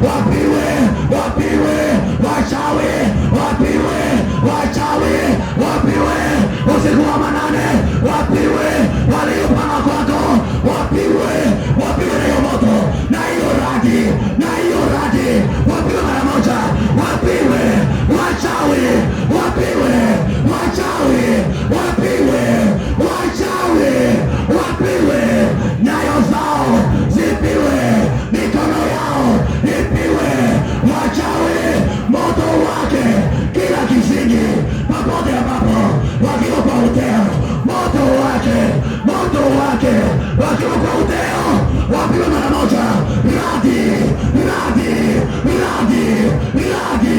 Wapiwe. Wapiwe. Wachawi. Wapiwe. Wachawi. Wapiwe. Usiku wa manane. Wapiwe. Waliopanga kwako. Wapiwe. Wapiwe na hiyo moto. Na hiyo radi. Na hiyo radi. Wapiwe mara moja. Wapiwe. Wachawi. Wapiwe. Wachawi. Wapiwe. Wachawi. Wapiwe. Nyayo zao zipiwe. Mikono yao ipiwe. Wachawi. Moto wake. Kila kizingi. Pamoja ambapo wakiwa kwa uteo. Moto wake. Moto wake. Wakiwa kwa uteo. Wapiwe mara moja. Radi. Radi. Radi. Radi.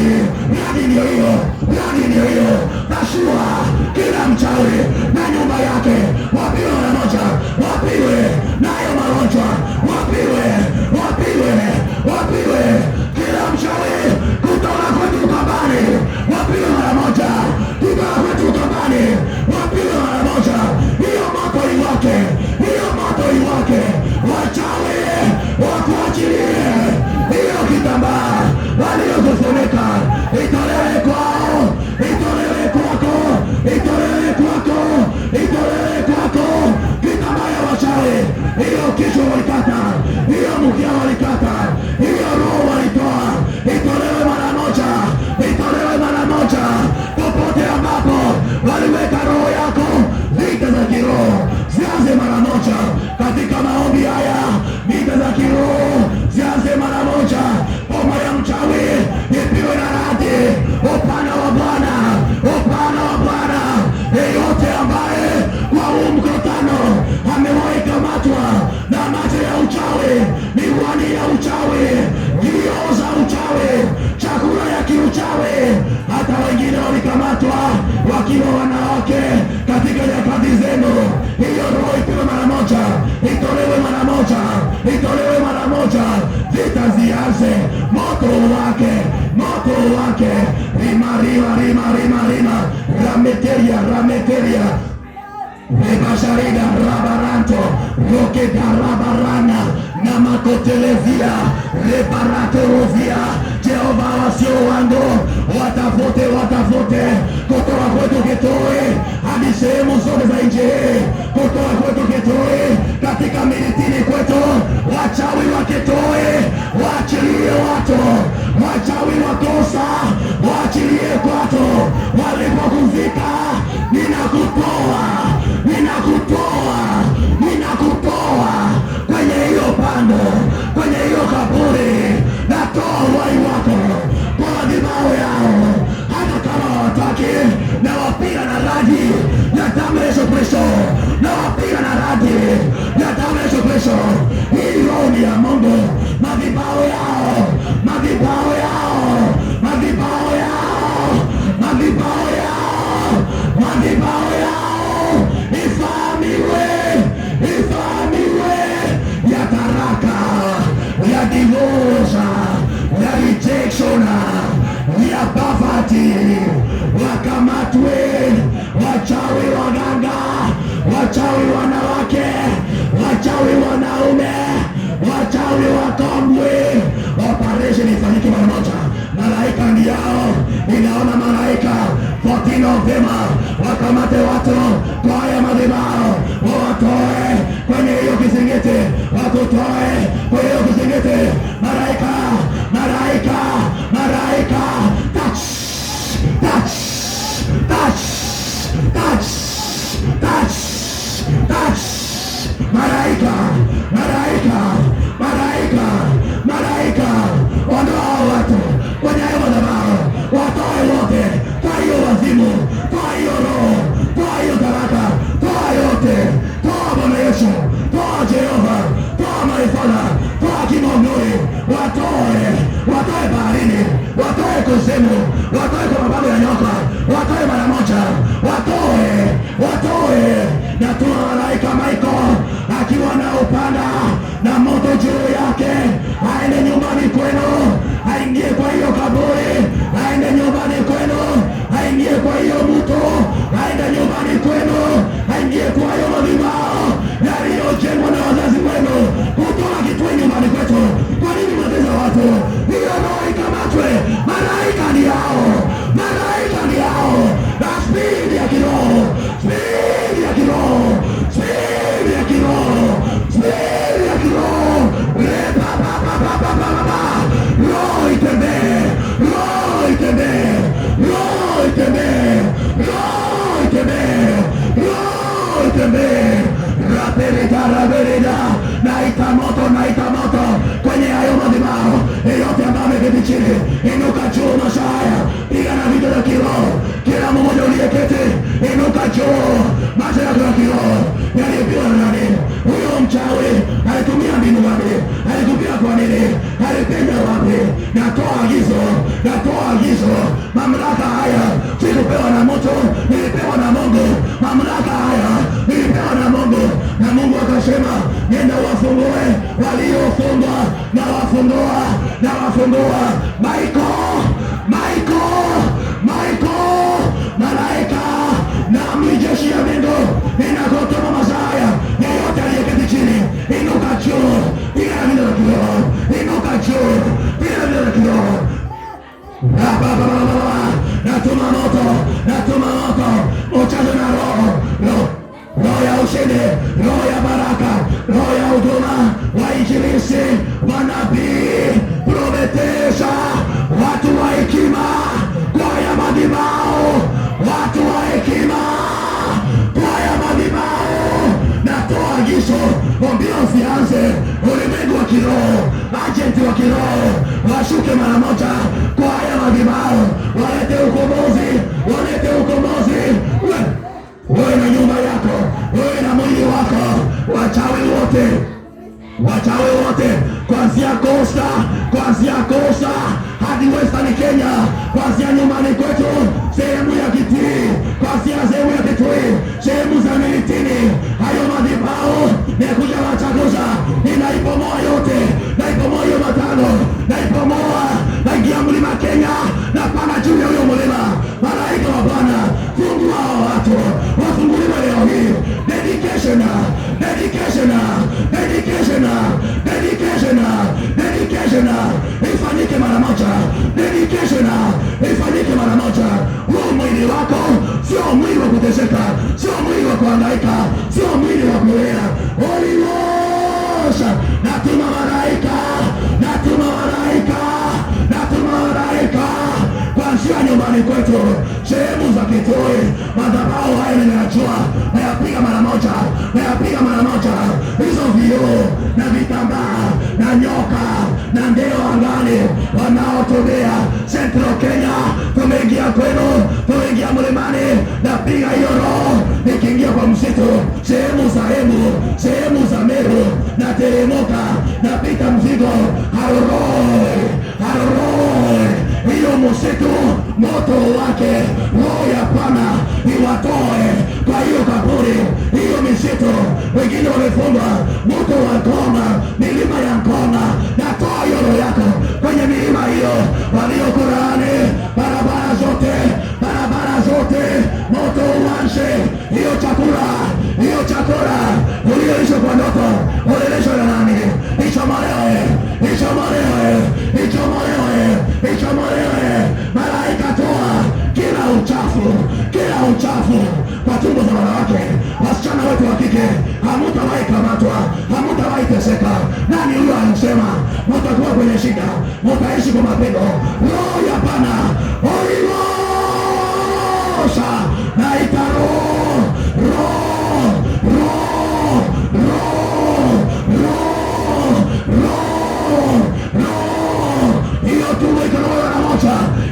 Radi ndio hiyo. Radi ndio hiyo. Pasua kila mchawi na nyumba yake. Wapiwe mara moja. Wapiwe. Nayo magonjwa. Wapiwe. Wapiwe. Wapiwe. Kila mchawi kutoka kwetu Ukambani. Wapiwe mara moja. hiyo mkia walikata, hiyo roho walitoa, itolewe mara moja, itolewe mara moja. Popote ambapo waliweka roho yako, vita za kiroho zianze mara moja katika maombi haya. Vita za kiroho zianze mara moja. Boma ya mchawi ipigwe na radi. Upana wa Bwana, upana wa Bwana. Yeyote ambaye kwa huu mkutano amewahi kamatwa na macho ya uchawi, miwani ya uchawi, vioo za uchawi, chakula ya kiuchawi, hata wengine walikamatwa wakiwa wanawake katika nyakati zenu, hiyo roho ipigwe mara moja, itolewe mara moja, itolewe mara moja. Vita zianze, moto wake, moto wake. Rima, rima, rima, rima, rima. Rameteria, rameteria. Rebasharida, rabaranto. Roketa, rabarana. Namakotelezia. Rebaratorozia. Jehova wasio wangu, watafute, watafute. Kutoa kwetu kitoe hadi sehemu zote za nchi. Kutoa kwetu kitoe katika militini kwetu. Wachawi wakitoe, waachilie watu. Wachawi wakosa, waachilie kwatu. Walipokuzika, ninakutoa, ninakutoa, ninakutoa kwenye hiyo pando, kwenye hiyo kaburi. Natoa uhai wako kwa madhabahu yao, hata kama hawataki. Nawapiga na radi ya damu ya Yesu Kristo, nawapiga na radi ya damu ya Yesu Kristo. Hii roho ni ya Mungu. Madhabahu yao, madhabahu yao, madhabahu yao, madhabahu yao, madhabahu yao ifahamiwe, ifahamiwe. Ya taraka, ya divorce, ya rejection, ya bavati, wakamatwe. Wachawi waganga, wachawi wanawake, wachawi wanaume, wachawi wakongwe. Operation ifanyike mara moja. Malaika ndiao, inaona malaika 14 of them wakamate watu kwa haya madhabahu, watoe kwenye hiyo kizingiti, watutoe kwenye hiyo kizingiti. Malaika, malaika, malaika, touch, touch, touch, touch, touch, touch. Malaika, malaika, malaika, malaika, ondoa watu kwenye hiyo madhabahu, watoe wote. Toa hiyo wazimu, toa hiyo roho, toa hiyo baraka, toa yote. Toa Bwana Yesu, toa Jehova, toa maifana, toa kimongoi. Watoe, watoe baharini, watoe kuzimu, watoe kwa mababu ya nyoka, watoe mara moja, watoe, watoe. Na tuna malaika Michael akiwa na upanga na moto juu yake, aende nyumbani kwenu, aingie kwa hiyo kaburi, aende nyumbani kwenu, aingie kwa hiyo mto, aende nyumbani kwenu, aingie kwa hiyo madhabahu yaliyojengwa na wazazi wenu. Kutoa kitu nyumbani kwetu. Kwa nini mnateza watu? Hiyo roho ikamatwe. Malaika ni hao, malaika ni hao. Na spidi ya kiroho, spidi ya kiroho, spidi ya kiroho, spidi ya kiroho. Repa pa pa pa pa pa pa. Roho itembee, roho itembee, roho itembee, roho itembee, roho itembee. Raperida, raperida. Naita moto, naita moto kwenye hayo madhabahu. Yeyote ambaye ameketi chini, inuka juu mashaya, piga na vita vya kiroho. Kila mmoja uliyeketi, inuka juu. Macho yako ya kiroho yalipigwa na nani? Huyo mchawi alitumia mbinu wapi? Alitumia kwa nini? Alipenda wapi? Natoa agizo, natoa agizo. Mamlaka haya sikupewa na mtu, nilipewa na Mungu. Mamlaka haya nilipewa na Mungu, na Mungu akasema nenda wafungue waliofungwa, na wafungua, na wafungua. Michael, Michael, Michael, malaika na mijeshi ya mbingu inakotoma masaya. Yeyote aliyeketi chini, inuka juu, piga na vile kiroho, inuka juu, piga na vile kiroho. Natuma moto, natuma moto, uchazo na roho, roho ya ushindi, roho ya baraka, roho ya huduma, wa injilisi, ulimwengu wa kiroho, agenti wa kiroho washuke mara moja kwa haya madhabahu, walete ukombozi, walete ukombozi. Wewe na nyumba yako, wewe na mwili wako, wachawi wote, wachawi wote, kuanzia Costa hadi Western Kenya, kuanzia nyumbani kwetu, sehemu ya Kitui, kuanzia sehemu ya Kitui, sehemu za Militini, hayo madhabahu nimekuja wachaguza, ninaipomoa yote, naipomoa hiyo matano, naipomoa, naingia mlima Kenya, napanda juu ya huyo mlima. Malaika wa Bwana, fungua watu, wafunguliwe leo hii. Dedication ifanyike mara moja. Dedication ifanyike mara moja. Huu mwili wako sio mwili wa kuteseka, sio mwili wa kuhangaika, sio mwili wa kulea. Holy Ghost, natuma malaika kuanzia nyumbani kwetu, sehemu za Kitui, madhabahu haya ninayajua, nayapiga mara moja, hizo vioo na vitambaa na nyoka na ndeo angani wanaotembea Central Kenya, tumeingia kwenu, tumeingia mlimani, napiga hiyo roho, nikiingia kwa msitu, sehemu za Meru, nateremuka, napita mzigo, haroroi hiyo msitu, moto wake, roho ya Bwana iwatoe kwa hiyo kaburi, hiyo misitu. Wengine wamefungwa, moto wa Ngoma, milima ya Ngoma, natoa hiyo roho yako kwenye milima hiyo, walio Korani, barabara zote, moto uwashe hiyo chakula ulioisha kwa ndoto, ulilishwa na nani? Ichomolewe. Malaika, toa kila uchafu kwa tumbo za wanawake, wasichana wetu wa kike, hamutawahi kamatwa, hamutawahi teseka. Nani huyo anasema mutakuwa kwenye shida, mutaishi kwa mapigo? Roho ya Bwana, Holy Ghost, naita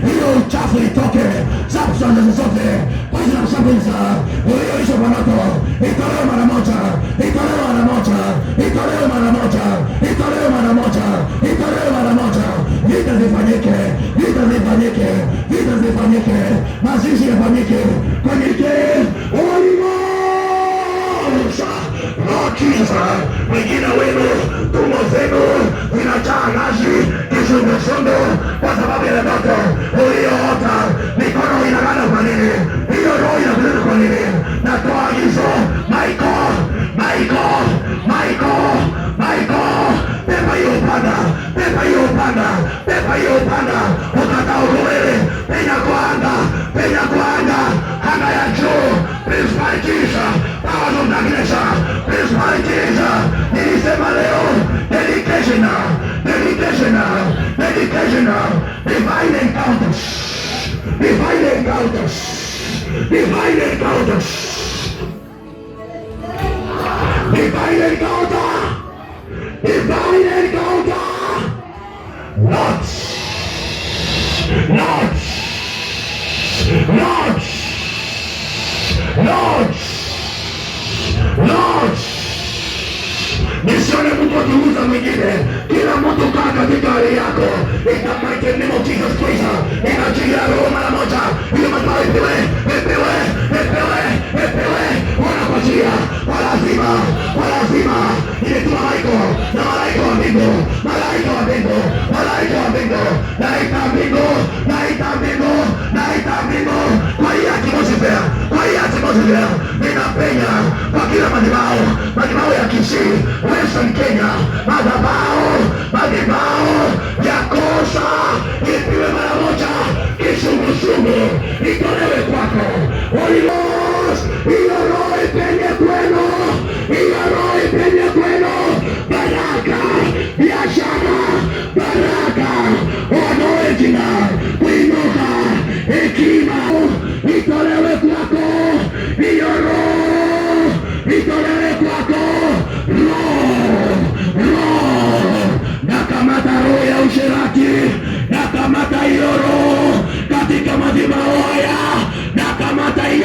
hiyo uchafu itoke, substance zote, poison substance ulioisha kwa moto, itolewe mara moja. Vita zifanyike, mazishi yafanyike kwenye Kiza. Wengine wenu tumbo zenu zinajaa nazi, kizunguzungu kwa sababu ya ndoto uliyoota. Mikono inagana kwa nini? Hiyo roho inakuja kwa nini? Natoa agizo, Michael, pepa hiyo upanda, ukatao kuwele, penya kwa anga, anga ya juu, principalities, powers of darkness, principalities. Nilisema leo, dedication, divine encounters, divine encounters. Not. Nisione mtu akiuza mwingine, kila mtu kaa katika hali yako. In the mighty name of Jesus Christ, ninajilia roho mara moja, hiyo madhabahu ipewe. Wanapojia kwa lazima, ilituma na malaika wa mbingu, naita mbingu, kwa hii atmosphere, ninapenya kwa kila madhabahu ya Kisii, Western Kenya, madhabahu ya kosa, ipiwe mara moja, kizunguzungu itolewe kwako. Holy Ghost, hiyo roho ipenye kwenu, baraka, biashara, jina, kuinuka, hekima, itolewe kwako, hiyo roho itolewe kwako, roho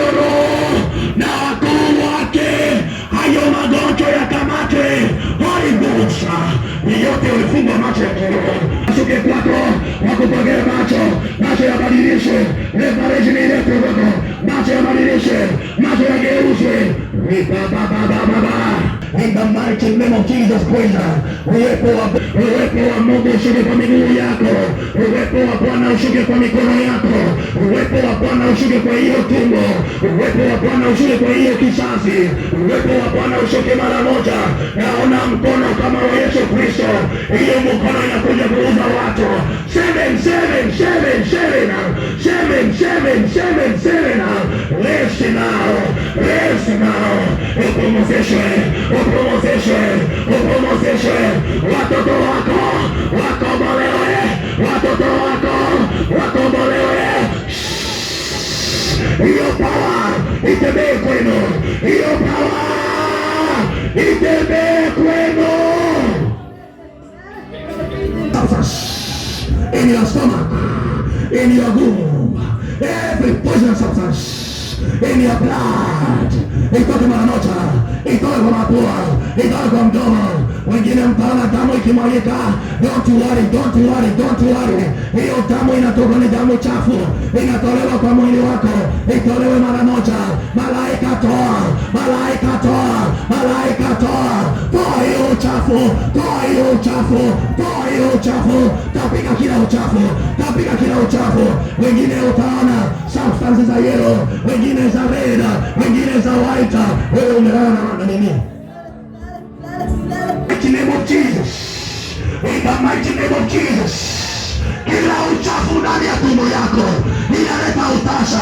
hiyo roho na wakuu wake, hayo magonjwa yakamate. Holy Ghost, yote ulifungwa macho ya kiroho, ashuke kwako, wakupokee macho yabadilishe, reparation ilete kwako, macho yabadilishe, macho yageuzwe. In the mighty name of Jesus Christ, uwepo wa Mungu ushuke kwa miguu yako, uwepo wa Bwana ushuke kwa mikono yako, uwepo wa Bwana ushuke kwa hiyo tumbo, uwepo wa Bwana ushuke kwa hiyo kizazi, uwepo wa Bwana ushuke mara moja. Naona mkono kama wa Yesu Kristo, hiyo mkono inakuja kuuza watu. 7 rest now, upumzishwe, watoto wako wakombolewe. Hiyo power itembee kwenu, in your stomach, in your womb, every poison substance in your blood, itoke mara moja, itoke kwa mapua, itoke kwa mdomo. Wengine mtaona damu ikimwagika. Don't worry. Hiyo damu inatoka, ni damu chafu, inatolewa kwa mwili wako, itolewe mara moja. Malaika toa. Toa hiyo uchafu, tapika kila uchafu. Wengine utaona substances za yellow, wengine za red, wengine za white. Wewe umelala na nini? In the mighty name of Jesus, kila uchafu ndani ya tumbo yako inaleta utasa,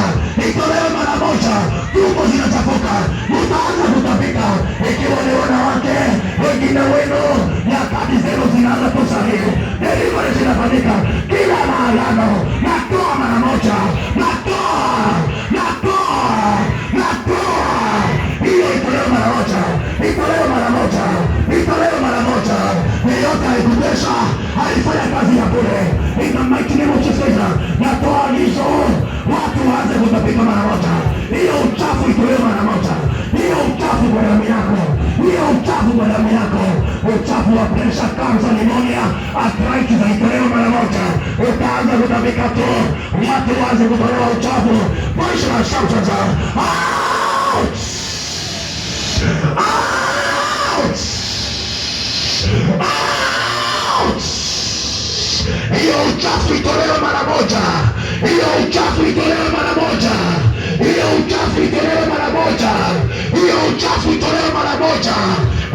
itolewe mara moja. Tumbo zinachafuka, mtaanza kutapika. Ikiwa ni wanawake, wengine wenu nyakati zenu zinaanza kusahihi, delivery zinafanyika. Kila maagano natoa mara moja, natoa hiyo, itolewe mara moja. Yeyote alikutesha, alifanya kazi ya bure. In the mighty name of Jesus, natoa agizo, watu waanze kutapika mara moja. Hiyo uchafu itolewe mara moja. Hiyo uchafu kwa damu yako, uchafu wa pressure, cancer, pneumonia, arthritis itolewe mara moja. Utaanza kutapika tu, watu waanze kutolewa uchafu. Maisha na shauta, ouch! Hiyo uchafu itolewe mara moja.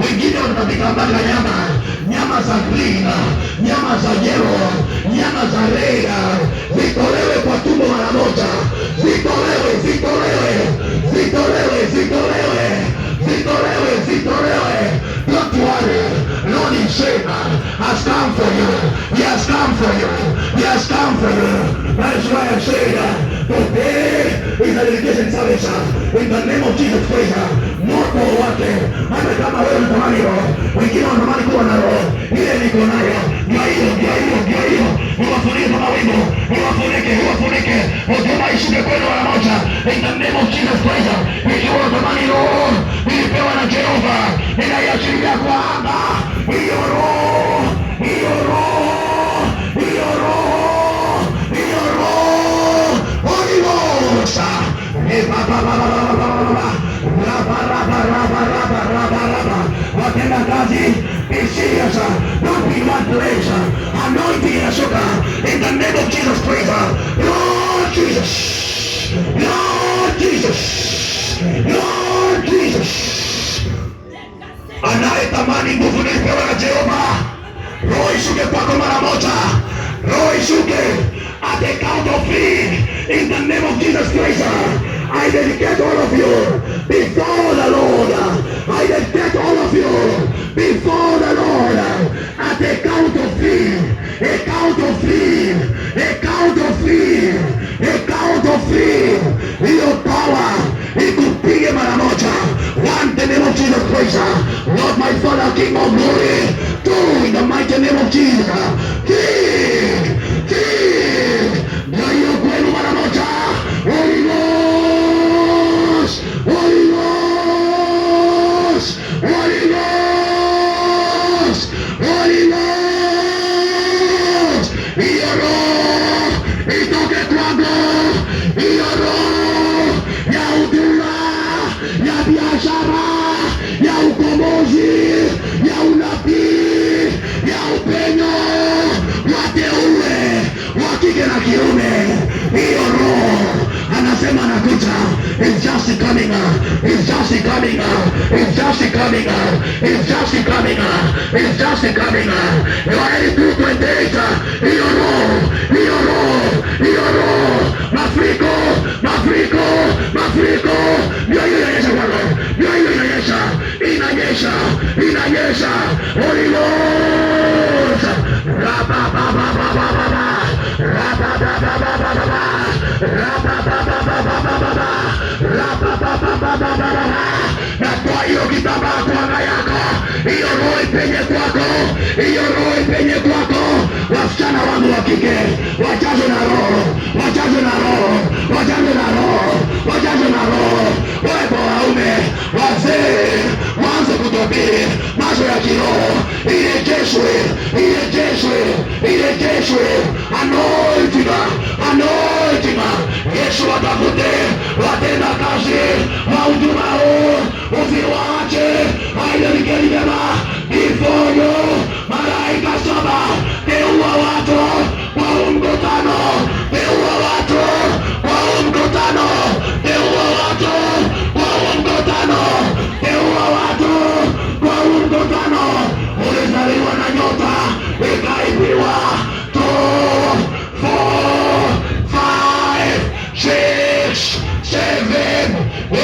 Wengine wanatapika mpaka nyama za green, nyama za yellow, nyama za red, zitolewe kwa tumbo mara moja. Zitolewe. Don't worry, Lord is saying, has come for you. He has come for you. That is why I say today is a dedication service in the name of Jesus Christ. Moto wake, hata kama wewe unatamani roho, wengine wanatamani kuwa na roho ile niko nayo. Ndio hiyo. Uwafunike kama wimbo, uwafunike. Huduma ishuke kwenu mara moja in the name of Jesus Christ. Ikiwa unatamani roho ilipewa na Jehova, inaiachilia kwa anga. Hiyo roho. Holy Ghost. Watenda kazi, be serious, don't be one place. Anointing and sugar in the name of Jesus Christ. Lord Jesus. Anayetamani nguvu nipewa na Jehova, roho ishuke kwako mara moja. At the count of 3, in the name of Jesus Christ, I dedicate all of you before the Lord. At the count of 3, hiyo power ikupige mara moja. 1, the name of Jesus Christ, Lord my Father, King of glory. 2, in the mighty name of Jesus, King. Na hiyo kwenu mara moja. Holy Ghost. kiume, hiyo roho anasema anakuja. It's just coming up. It's just coming up. It's just coming up. It's just coming up. It's just coming up. Yoeli 2:28. Hiyo roho, hiyo roho, hiyo roho. Mafuriko, mafuriko, mafuriko. Ndio hiyo inanyesha kwako. Ndio hiyo inanyesha. Inanyesha, inanyesha. Holy Ghost. Rapa ba ba ba ba ba ba. Rapa ba ba ba ba ba ba. Rapa ba ba ba ba ba ba ba. Rapa ba ba ba ba ba ba. Na kwa hiyo kitambaa kwa anga yako, hiyo roho ipenye kwako, hiyo roho ipenye kwako. Wasichana wangu wa kike, wajazwe na roho, wajazwe na roho, wajazwe na roho, wajazwe na roho. Wewe waume, wazee, mwanzo kutabiri macho ya kiroho, irejeshwe, irejeshwe, irejeshwe. Anointing, anointing. Yesu watafute watenda kazi wa huduma huu, usiwache haijalikeli vyema. Ifonyo malaika 7, teua watu kwa mkutano, teua watu kwa mkutano, teua watu kwa mkutano, teua watu kwa mkutano. Ulizaliwa na nyota ikaibiwa. 2, 4, 5, 6, 7, 8,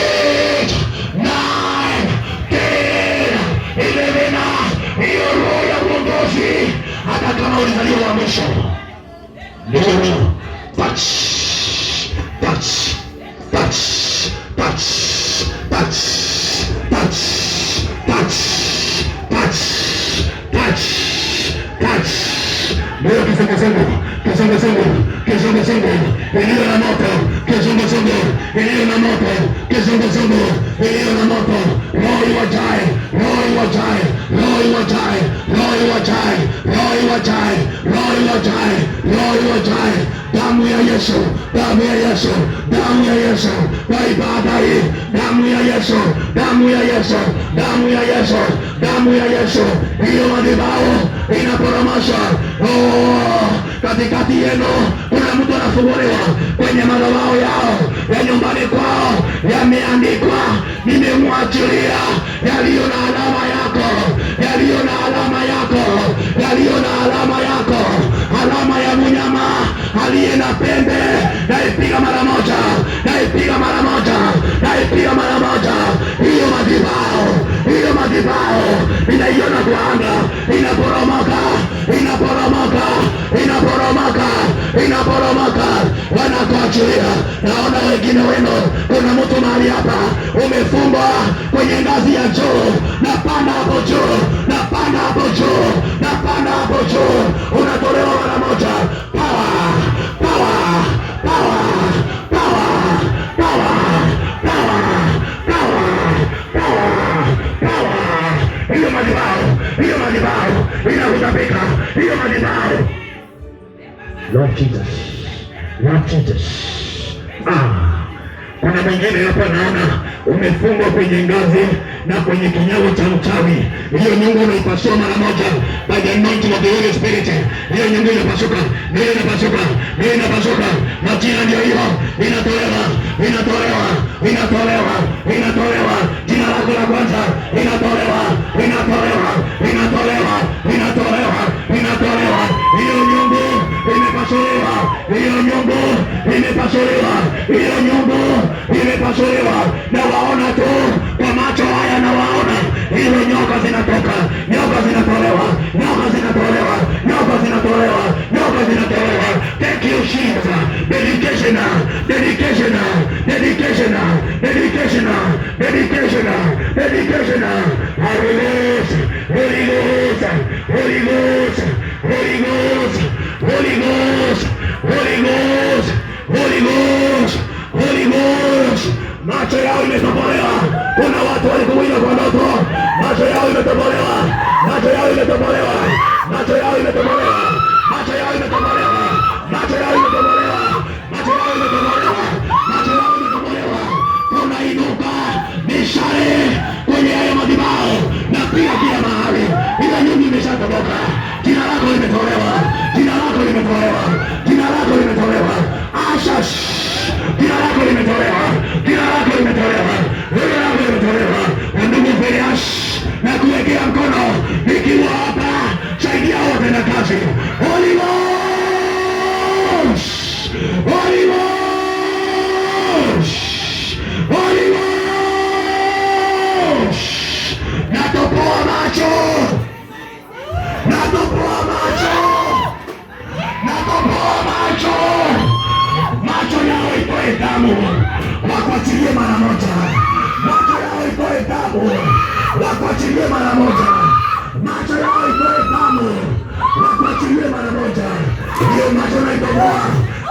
9, 10, 11. Hiyo roho ya uongozi, hata kama ulizaliwa wa mwisho, ndio touch, touch, touch, touch, touch, touch, touch, touch, touch, touch. Ndio kizunguzungu, kizunguzungu, kizunguzungu, iliyo na moto, kizunguzungu, iliyo na moto, kizunguzungu, iliyo na moto. Roho iwajae, roho iwajae, roho iwajae, roho iwajae, roho iwajae, roho iwajae, roho iwajae. Damu ya Yesu, damu ya Yesu, damu ya Yesu, kwa ibada hii, damu ya Yesu, damu ya Yesu, damu ya Yesu, damu ya Yesu. Hiyo madhabahu inaporomosha. Katikati yenu kuna mtu anafunguliwa kwenye madhabahu yao ya nyumbani kwao, yameandikwa nimemwachilia yaliyo na alama yako, yaliyo na alama yako, yaliyo na alama yako. Alama ya mnyama aliye na pembe, naipiga mara moja, naipiga mara moja, naipiga mara moja. Hiyo madhabahu, hiyo madhabahu inaiona kwa anga, inaporomoka, inaporomoka, inaporomoka, inaporomoka. Wanakuachilia. Naona wengine wenu, kuna mtu mahali hapa umefungwa kwenye ngazi ya juu. Napanda hapo juu, napanda hapo juu, napanda hapo juu. Unatolewa mara moja. Power, power, power, power, power, power, power, power, power. Hiyo madhabahu, hiyo madhabahu inakutapika, hiyo madhabahu. Lord Jesus, Lord Jesus. Kuna mwingine hapa naona umefungwa kwenye ngazi na kwenye kinyago cha mchawi. Hiyo nyungu unaipasua mara moja by the anointing of the Holy Spirit. Hiyo nyungu inapasuka, hiyo inapasuka, hiyo inapasuka. Majina ndio hiyo, inatolewa, inatolewa, inatolewa, inatolewa. Jina lako la kwanza inatolewa, inatolewa, inatolewa, inatolewa, inatolewa. Hiyo nyungu imepasuliwa, hiyo nyungu imepasuliwa, hiyo nyungu imepasuliwa. Na waona tu kwa macho haya, na waona hizo nyoka zinatoka, nyoka zinatolewa, nyoka zinatolewa, nyoka zinatolewa, nyoka zinatolewa. Thank you Jesus. Dedication, dedication, dedication, dedication, dedication, dedication. Holy Ghost, Holy Ghost, Holy Ghost, Holy Ghost, Holy Ghost, Holy Ghost, Holy Ghost, Holy Ghost. Macho yao imetobolewa. Kuna watu walikuwina kwa ndoto, macho yao imetobolewa, macho yao imetobolewa, macho yao imetobolewa, macho yao imetobolewa, macho yao imetobolewa, macho yao imetobolewa, macho yao imetobolewa. Kuna inuka mishale kwenye haya madhabahu na pia kila mahali. Ila nyingi imeshatoboka. Jina lako limetolewa, jina lako limetolewa, jina lako limetolewa. damu, wakuachilie mara moja. Macho yao itoe damu, wakuachilie mara moja. Macho yao itoe damu, wakuachilie mara moja. Hiyo macho naitoboa.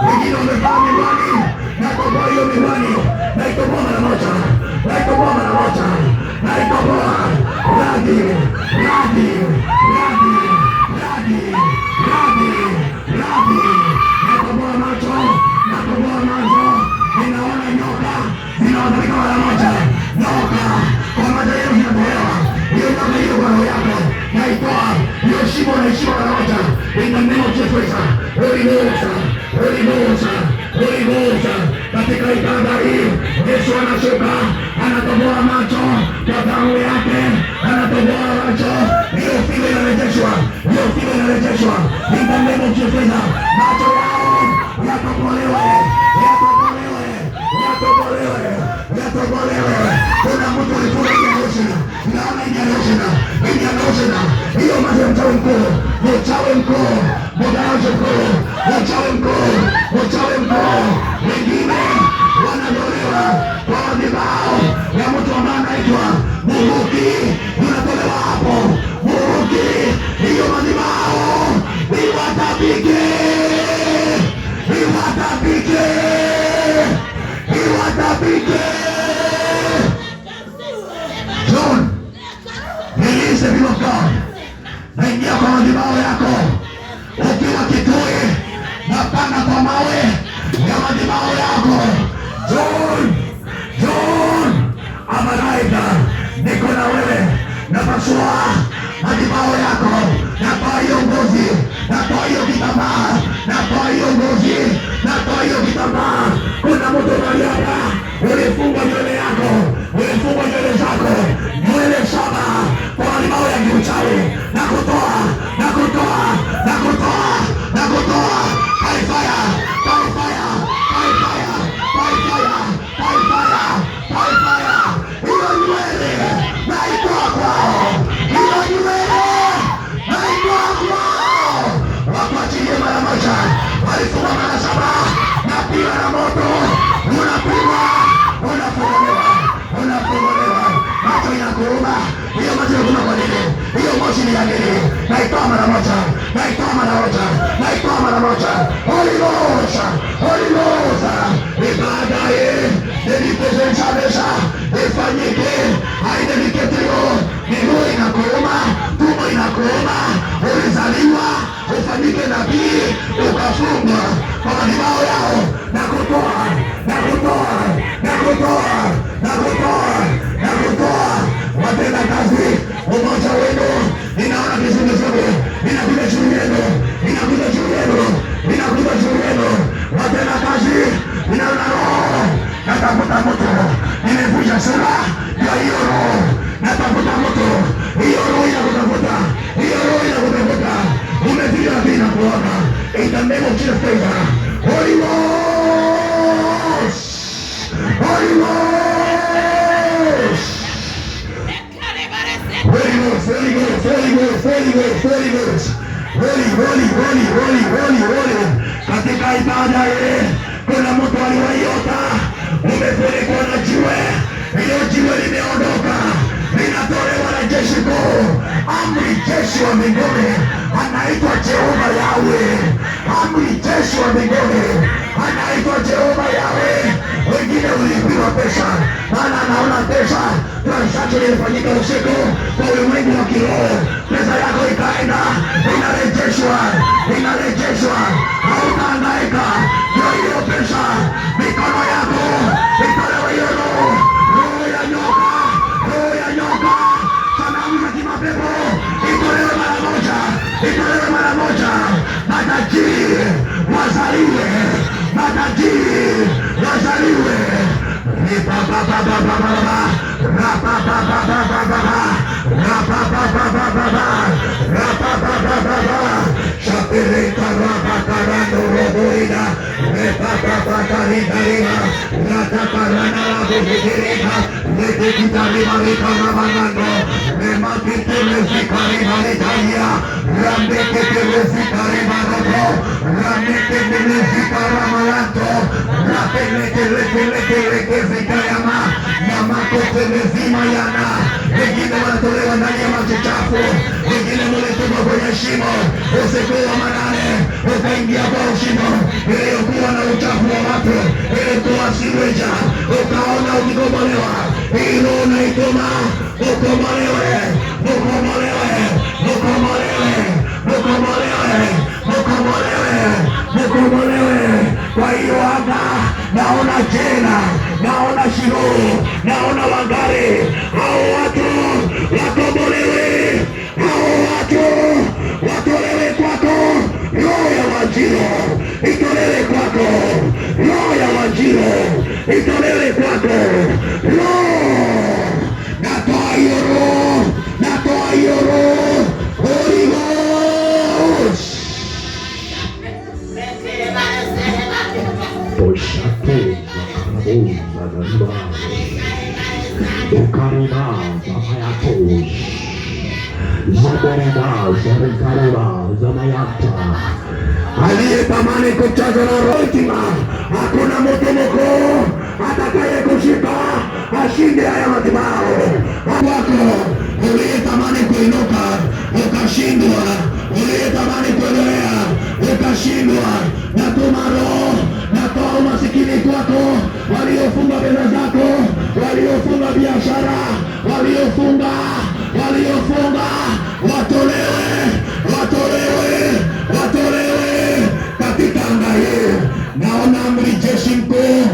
Wengine wamevaa miwani, naitoboa hiyo miwani, naitoboa mara moja, naitoboa mara moja, naitoboa. Radi, radi, radi, radi, radi, radi. Naitoboa macho, naitoboa macho. Ninaona nyoka zinaondoka mara moja. Nyoka kwa macho yenu zinatolewa. Hiyo nyoka hiyo kwa roho yako naitoa. Hiyo shimo naishima mara moja. In the name of Jesus. Holy Ghost, Holy Ghost, Holy Ghost. Katika ibada hii Yesu anashuka, anatoboa macho kwa damu yake, anatoboa macho. Hiyo figo inarejeshwa, hiyo figo inarejeshwa. In the name of Jesus. Macho yao yatobolewe, yatobolewe, yatobolewe, yatobolewe. Kuna mtu alikuwa inarejeshwa, naona inarejeshwa, inarejeshwa. Hiyo macho ya mchawi mkuu, mchawi mkuu, mganga mkuu, mchawi mkuu, mchawi mkuu. Wengine wanatolewa kwa madhabahu ya mtu ambaye anaitwa Buruki, unatolewa hapo Buruki. Hiyo madhabahu iwatapike, iwatapike, iwatapike. John, release the people of God. Naingia kwa madhabahu yako ukiwa Kitui, napanda kwa mawe ya madhabahu yako. John, John, Amaraika, niko na wewe. Napasua madhabahu yako, natoa hiyo ngozi, natoa hiyo kitambaa, natoa hiyo ngozi, natoa hiyo kitambaa. Kuna mtu mahali hapa ulifunga nywele yako, ulifunga nywele zako, nywele saba kwa madhabahu ya kiuchawi, na kutoa, na kutoa, na kutoa, na kutoa. By fire, by fire, by fire, by fire, by fire, by fire. Hiyo nywele naitoa kwao, hiyo nywele naitoa kwao. Wakuachilie mara moja. Walifunga mara saba, napiga na moto, unapigwa, unafunguliwa, unafunguliwa. Macho inakuuma, hiyo macho inakuuma kwa nini? Hiyo moshi ni ya nini? Naitoa mara moja, naitoa mara moja, naitoa mara moja. Holy Ghost, Holy Ghost. Ibada hii nilipozenjabesha ifanyike, haidediketio. Miguu inakuuma, tumbo inakuuma, ulizaliwa ufanyike nabii, ukafungwa kwa madhabahu yao, na kutoa, na kutoa, na kutoa, na kutoa, na kutoa. Watenda kazi, umoja wenu, ninaona kizunguzungu inakuja juu yenu, inakuja juu yenu, inakuja juu yenu. Watenda kazi, ninaona roho, natafuta mtu, nimevunja sura ya hiyo roho, natafuta mtu, hiyo roho inakutafuta, hiyo roho inakutafuta. Umepiga bila kuona. In the name of Jesus Christ. Holy Ghost, Holy Ghost, Holy Ghost, Holy Ghost, Holy Ghost, Holy Ghost, Holy Ghost, Holy, Holy, Holy, Holy, Holy, Holy. Katika ibada hii kuna mtu aliwaiota umefunikwa na jiwe, hilo jiwe limeondoka, linatolewa na jeshi kuu, amri jeshi wa mbinguni, anaitwa Jehova Yawe. Amri jeshi wa mbinguni, anaitwa Jehova Yawe. Wengine ulipiwa pesa, maana anaona pesa transaction ilifanyika usiku kwa ulimwengu wa kiroho. Pesa yako ikaenda, inarejeshwa, inarejeshwa, hautahangaika. Ndio hiyo pesa, mikono yako itolewe hiyo roho, roho ya nyoka, roho ya nyoka, sanamu za kimapepo itolewe mara moja, itolewe mara moja. Matajiri wazaliwe, matajiri wazaliwe. Shapirika rabakarando roboida Repapapataritarima, Rataparanarabudirika, Retikitarimarikarabanando, Remakitelesikarimaritalia, Ramekitelesikarimaroto, Ramekitelesikaramanto, Rapelekelekelekelekezikayama, Namakotelesimayana. Wengine wanatolewa ndani ya maji chafu, wengine mlitupwa kwenye shimo usiku wa manane, ukaingia kwa shimo iliyokuwa na uchafu wa watu, ilikuwa siweja, ukaona ukikombolewa. Hilo unaituma ukombolewe, ukombolewe, ukombolewe, ukombolewe, ukombolewe, ukombolewe. Kwa hiyo hapa naona tena, naona Shiloh, naona Wangari, hao watu wakombolewe, hao watu watolewe kwako. Roho ya Wanjiru itolewe kwako, roho ya Wanjiru itolewe kwako. Natoa hiyo roho, natoa hiyo roho. Holy Ghost. Oshate Zakarabu Zagarima Zamayatos Zagarima Zarikariba Zamayata. Aliyetamani kucheza na rotima, hakuna motomoko atakaye kushika ashinde haya madhabahu. Wako uliyetamani kuinuka ukashindwa, uliyetamani kuendelea ukashindwa, natuma roho, natoa umasikini kwako, waliofunga pesa zako, waliofunga biashara, waliofunga, watolewe, watolewe, watolewe katika anga hii. Naona amri jeshi mkuu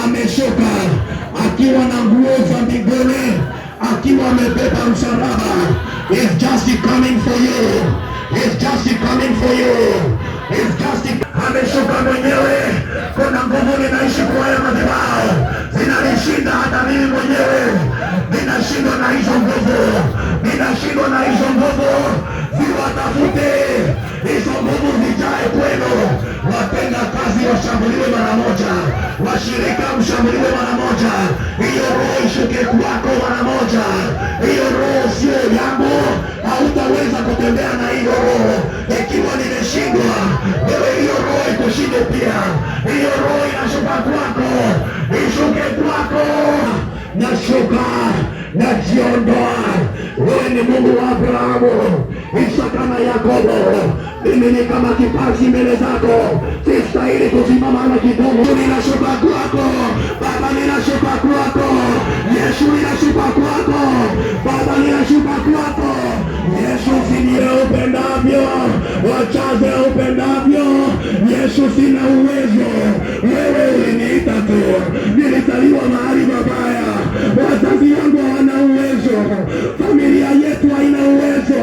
ameshuka akiwa na nguo za mbinguni, akiwa amebeba msalaba. It's just coming for you. It's just coming for you. It's just ameshuka mwenyewe. Kuna nguvu ninaishi kwa haya madhabahu, zinanishinda hata mimi mwenyewe. Ninashindwa na hizo nguvu, ninashindwa na hizo nguvu. Ziwatafute hizo nguvu, zijae kwenu. Watenda kazi washambuliwe mara moja, washirika mshambuliwe mara moja. Hiyo roho ishuke kwako mara moja. Hiyo roho sio yangu, hautaweza kutembea na hiyo roho. Ikiwa nimeshindwa, wewe hiyo roho ikushinde pia. Hiyo roho inashuka kwako, ishuke kwako. Nashuka, najiondoa. Wewe ni Mungu wa Abrahamu, Isaka na Yakobo. Mimi ni kama kipazi mbele zako, sistahili kusimama na kidogo. Ninashuka kwako Baba, ninashuka kwako Yesu, ninashuka kwako Baba, ninashuka kwako Yesu. Sinie upendavyo, wachaze upendavyo Yesu. Sina uwezo, wewe uliniita tu. Nilizaliwa mahali mabaya, wazazi wangu hawana uwezo, familia yetu haina uwezo.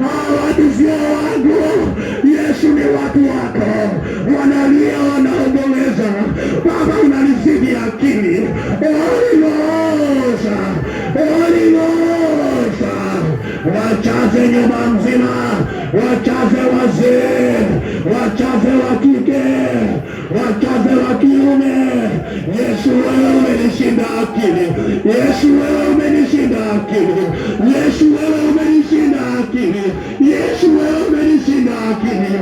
Hawa watu sio wangu Yesu, ni watu wako, wanalia, wanaomboleza. Baba, unanizidi akili. Holy Ghost, Holy Ghost, wachaze nyumba nzima, wachaze wazee, wachaze wa kike, wachaze wa kiume. Yesu, wewe umenishinda akili. Yesu, wewe umenishinda akili. Yesu, wewe umenishinda akili. Yesu, wewe umenishinda akili.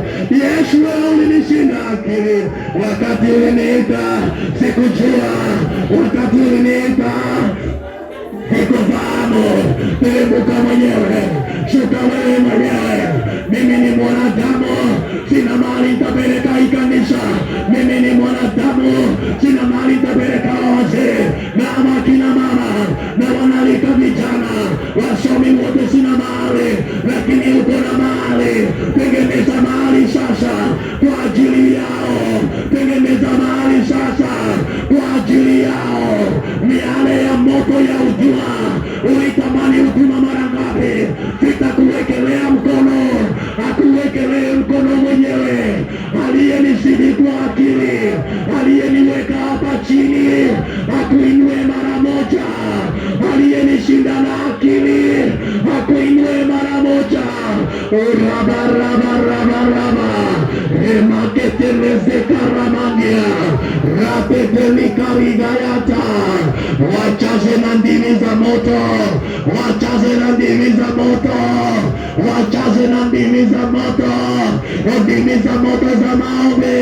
Yesu, wewe umenishinda akili. Wakati uliniita sikujua, wakati uliniita sikufahamu. Nilibuka mwenyewe, shuka wewe mwenyewe. Mimi ni mwanadamu, sina mali nitapeleka ikanisa. Mimi ni mwanadamu, sina mali nitapeleka wazee na akina mama na wanalika vijana, wasomi wote sina mali, lakini uko na mali. Tengeneza mali sasa kwa ajili yao, tengeneza mali sasa kwa ajili yao. Miale ya moto ya ujua, ulitamani huduma mara ngapi? Sitakuwekelea mkono, akuwekelee mkono mwenyewe. Aliyenizidi kwa akili, aliyeniweka hapa chini, akuinue mara moja. Aliyenishinda na akili, akuinue mara moja. Raba raba raba raba, emaketeleze karamani, Haya, rapepelikaribayata, wachaze na ndimi za moto, wachaze na ndimi za moto, wachaze na ndimi za moto, ndimi za moto za maombi,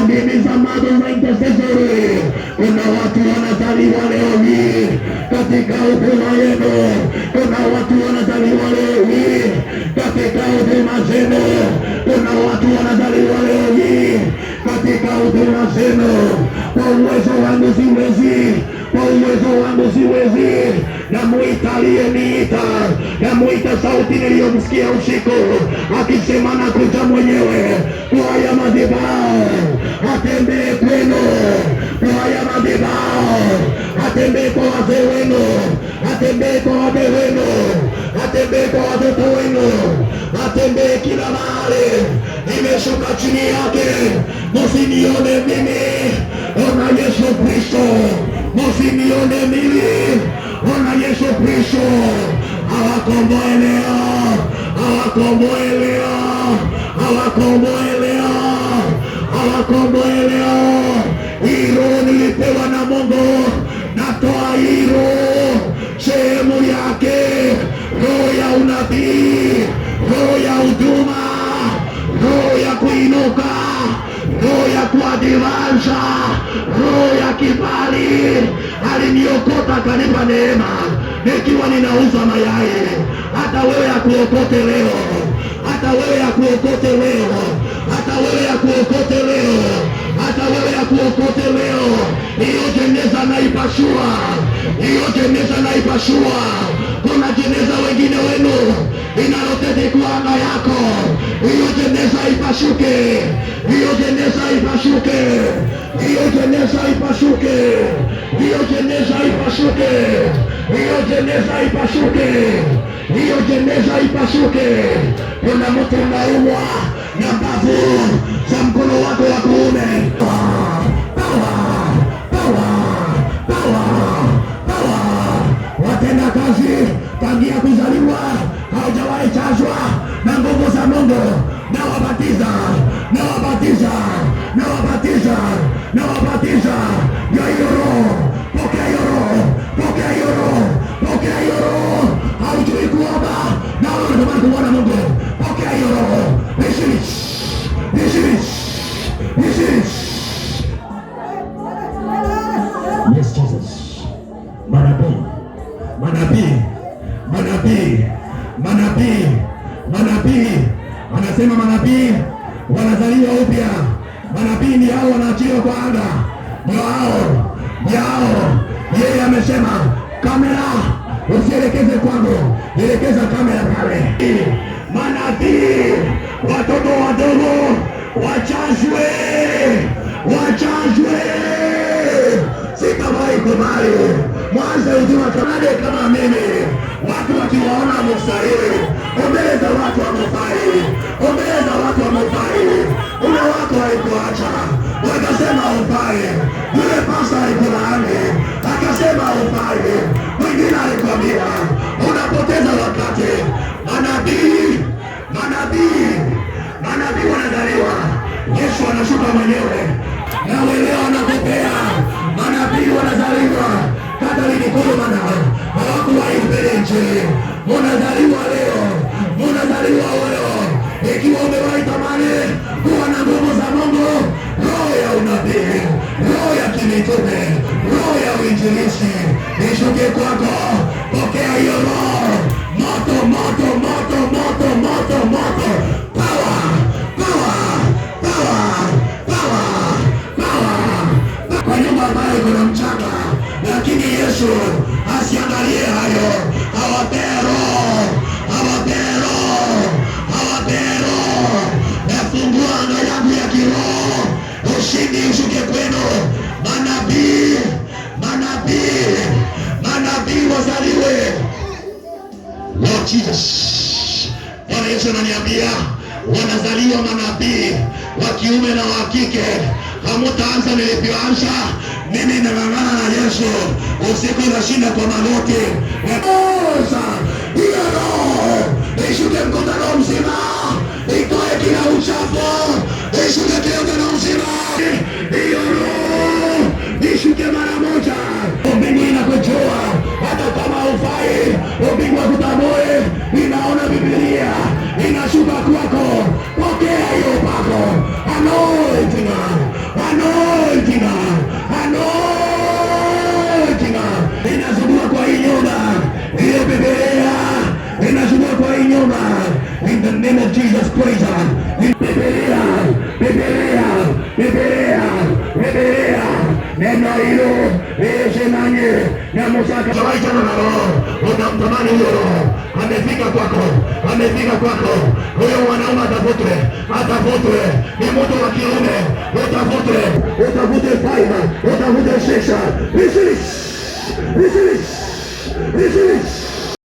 ndimi za moto za intercessory. Kuna watu wanazaliwa leo hii katika huduma yenu, kuna watu wanazaliwa leo hii katika huduma zenu, kuna watu wanazaliwa leo hii katika huduma zenu. Kwa uwezo wangu siwezi, kwa uwezo wangu siwezi. Namuita aliyeniita, namuita sauti niliyomsikia usiku akisema nakuja mwenyewe kwa haya madhabahu, atembee kwenu kwa haya madhabahu, atembee kwa wazee wenu, atembee kwa wazee wenu, atembee kwa watoto wenu, atembee kila mahali. Nimeshuka chini yake, msinione mimi, ona Yesu Kristo. Msinione mimi, ona Yesu Kristo. Awakomboe leo, awakomboe leo, awakomboe leo, awakomboe leo. Hilo nilipewa na Mungu, natoa hilo sehemu yake, roho ya unabii, roho ya huduma, roho ya kuinuka, roho ya kuadhimisha, roho ya kibali. Aliniokota kanipa neema nikiwa ninauza mayai. Hata wewe akuokote leo, hata wewe akuokote leo, hata wewe akuokote leo, hata wewe akuokote leo. Hiyo jeneza naipashua, hiyo jeneza naipashua. Kuna jeneza wengine wenu inalotete kwa anga yako, hiyo jeneza ipashuke, hiyo jeneza ipashuke, hiyo jeneza ipashuke, hiyo jeneza ipashuke, hiyo jeneza ipashuke, hiyo jeneza ipashuke. Kuna mtu unaumwa na mbavu za mkono wako wa kuume. Watenda kazi tangia kuzaliwa haujawahi chazwa na nguvu za Mungu, na wabatiza, na wabatiza, na wabatiza, na wabatiza ya hiyo roho. Pokea hiyo roho, pokea hiyo roho, pokea hiyo roho. Haujui kuomba na unatamani kumwona Mungu, pokea hiyo roho. Receive it, receive it, receive it. Yes, Jesus. Manabii, manabii, manabii, manabii, manabii. Anasema manabii wanazaliwa upya. Manabii ni hao wanaachiwa kwa anga, ndio hao, ndio hao. Yeye amesema kamera usielekeze kwangu, elekeza kamera pale. Manabii, watoto wadogo wachajwe, wachajwe. Sitawahi kubali mwanze huduma kama mimi, watu wakiwaona mstahili, ombeleza watu wamefai, ombeleza watu wamefai. Ule watu walikuacha wakasema ufai, yule pasta alikulaani akasema ufai, mwingine alikwambia unapoteza wakati. Manabii, manabii, manabii wanazaliwa. Yesu anashuka mwenyewe na leo anapokea. Manabii wanazaliwa. Katalikolo mana hawakuwahi mbele nchini. Munazaliwa leo, munazaliwa leo. Ikiwa umewahi tamani kuwa na nguvu za Mungu, roho ya unabii, roho ya kimitume, roho ya uinjilisti ishuke kwako. Pokea hiyo roho. Moto, moto, moto, moto, moto, moto. Power, power, power, power, power. Kwa nyumba ambayo kuna mchanga, lakini Yesu asiangalie hayo. Awapero, awapero, awapero. Nafungua anga yangu ya kiroho, ushindi ushuke kwenu. Manabii, manabii, manabii wazaliwe. Lord Jesus, Bwana Yesu ananiambia wanazaliwa manabii wa kiume na wa kike. Hamutaanza nilivyoanza. Mimi nang'ang'ana na Yesu usiku nashinda kwa magoti. Naoza hiyo roho ishuke mkutano mzima, itoe kila uchafu, ishuke kinyume na uzima. Hiyo roho ishuke mara moja. Mbingu inakujua hata kama hufai. Mbingu akutambue, inaona Biblia inashuka kwako. Pokea hiyo upako. Anointing, anointing, anointing inazunguka kwa hii nyumba. Hiyo Biblia inazunguka kwa hii nyumba. In the name of Jesus Christ. Biblia, Biblia, Biblia, Biblia. Neno hilo nanye na Musa akawaitana na roho. Unamtamani huyo roho. Amefika kwako, amefika kwako. Huyo mwanaume atafutwe, atafutwe. Ni mtu wa kiume, utafutwe, utafutwe faida, utafutwe shisha. Receive it, receive it, receive it.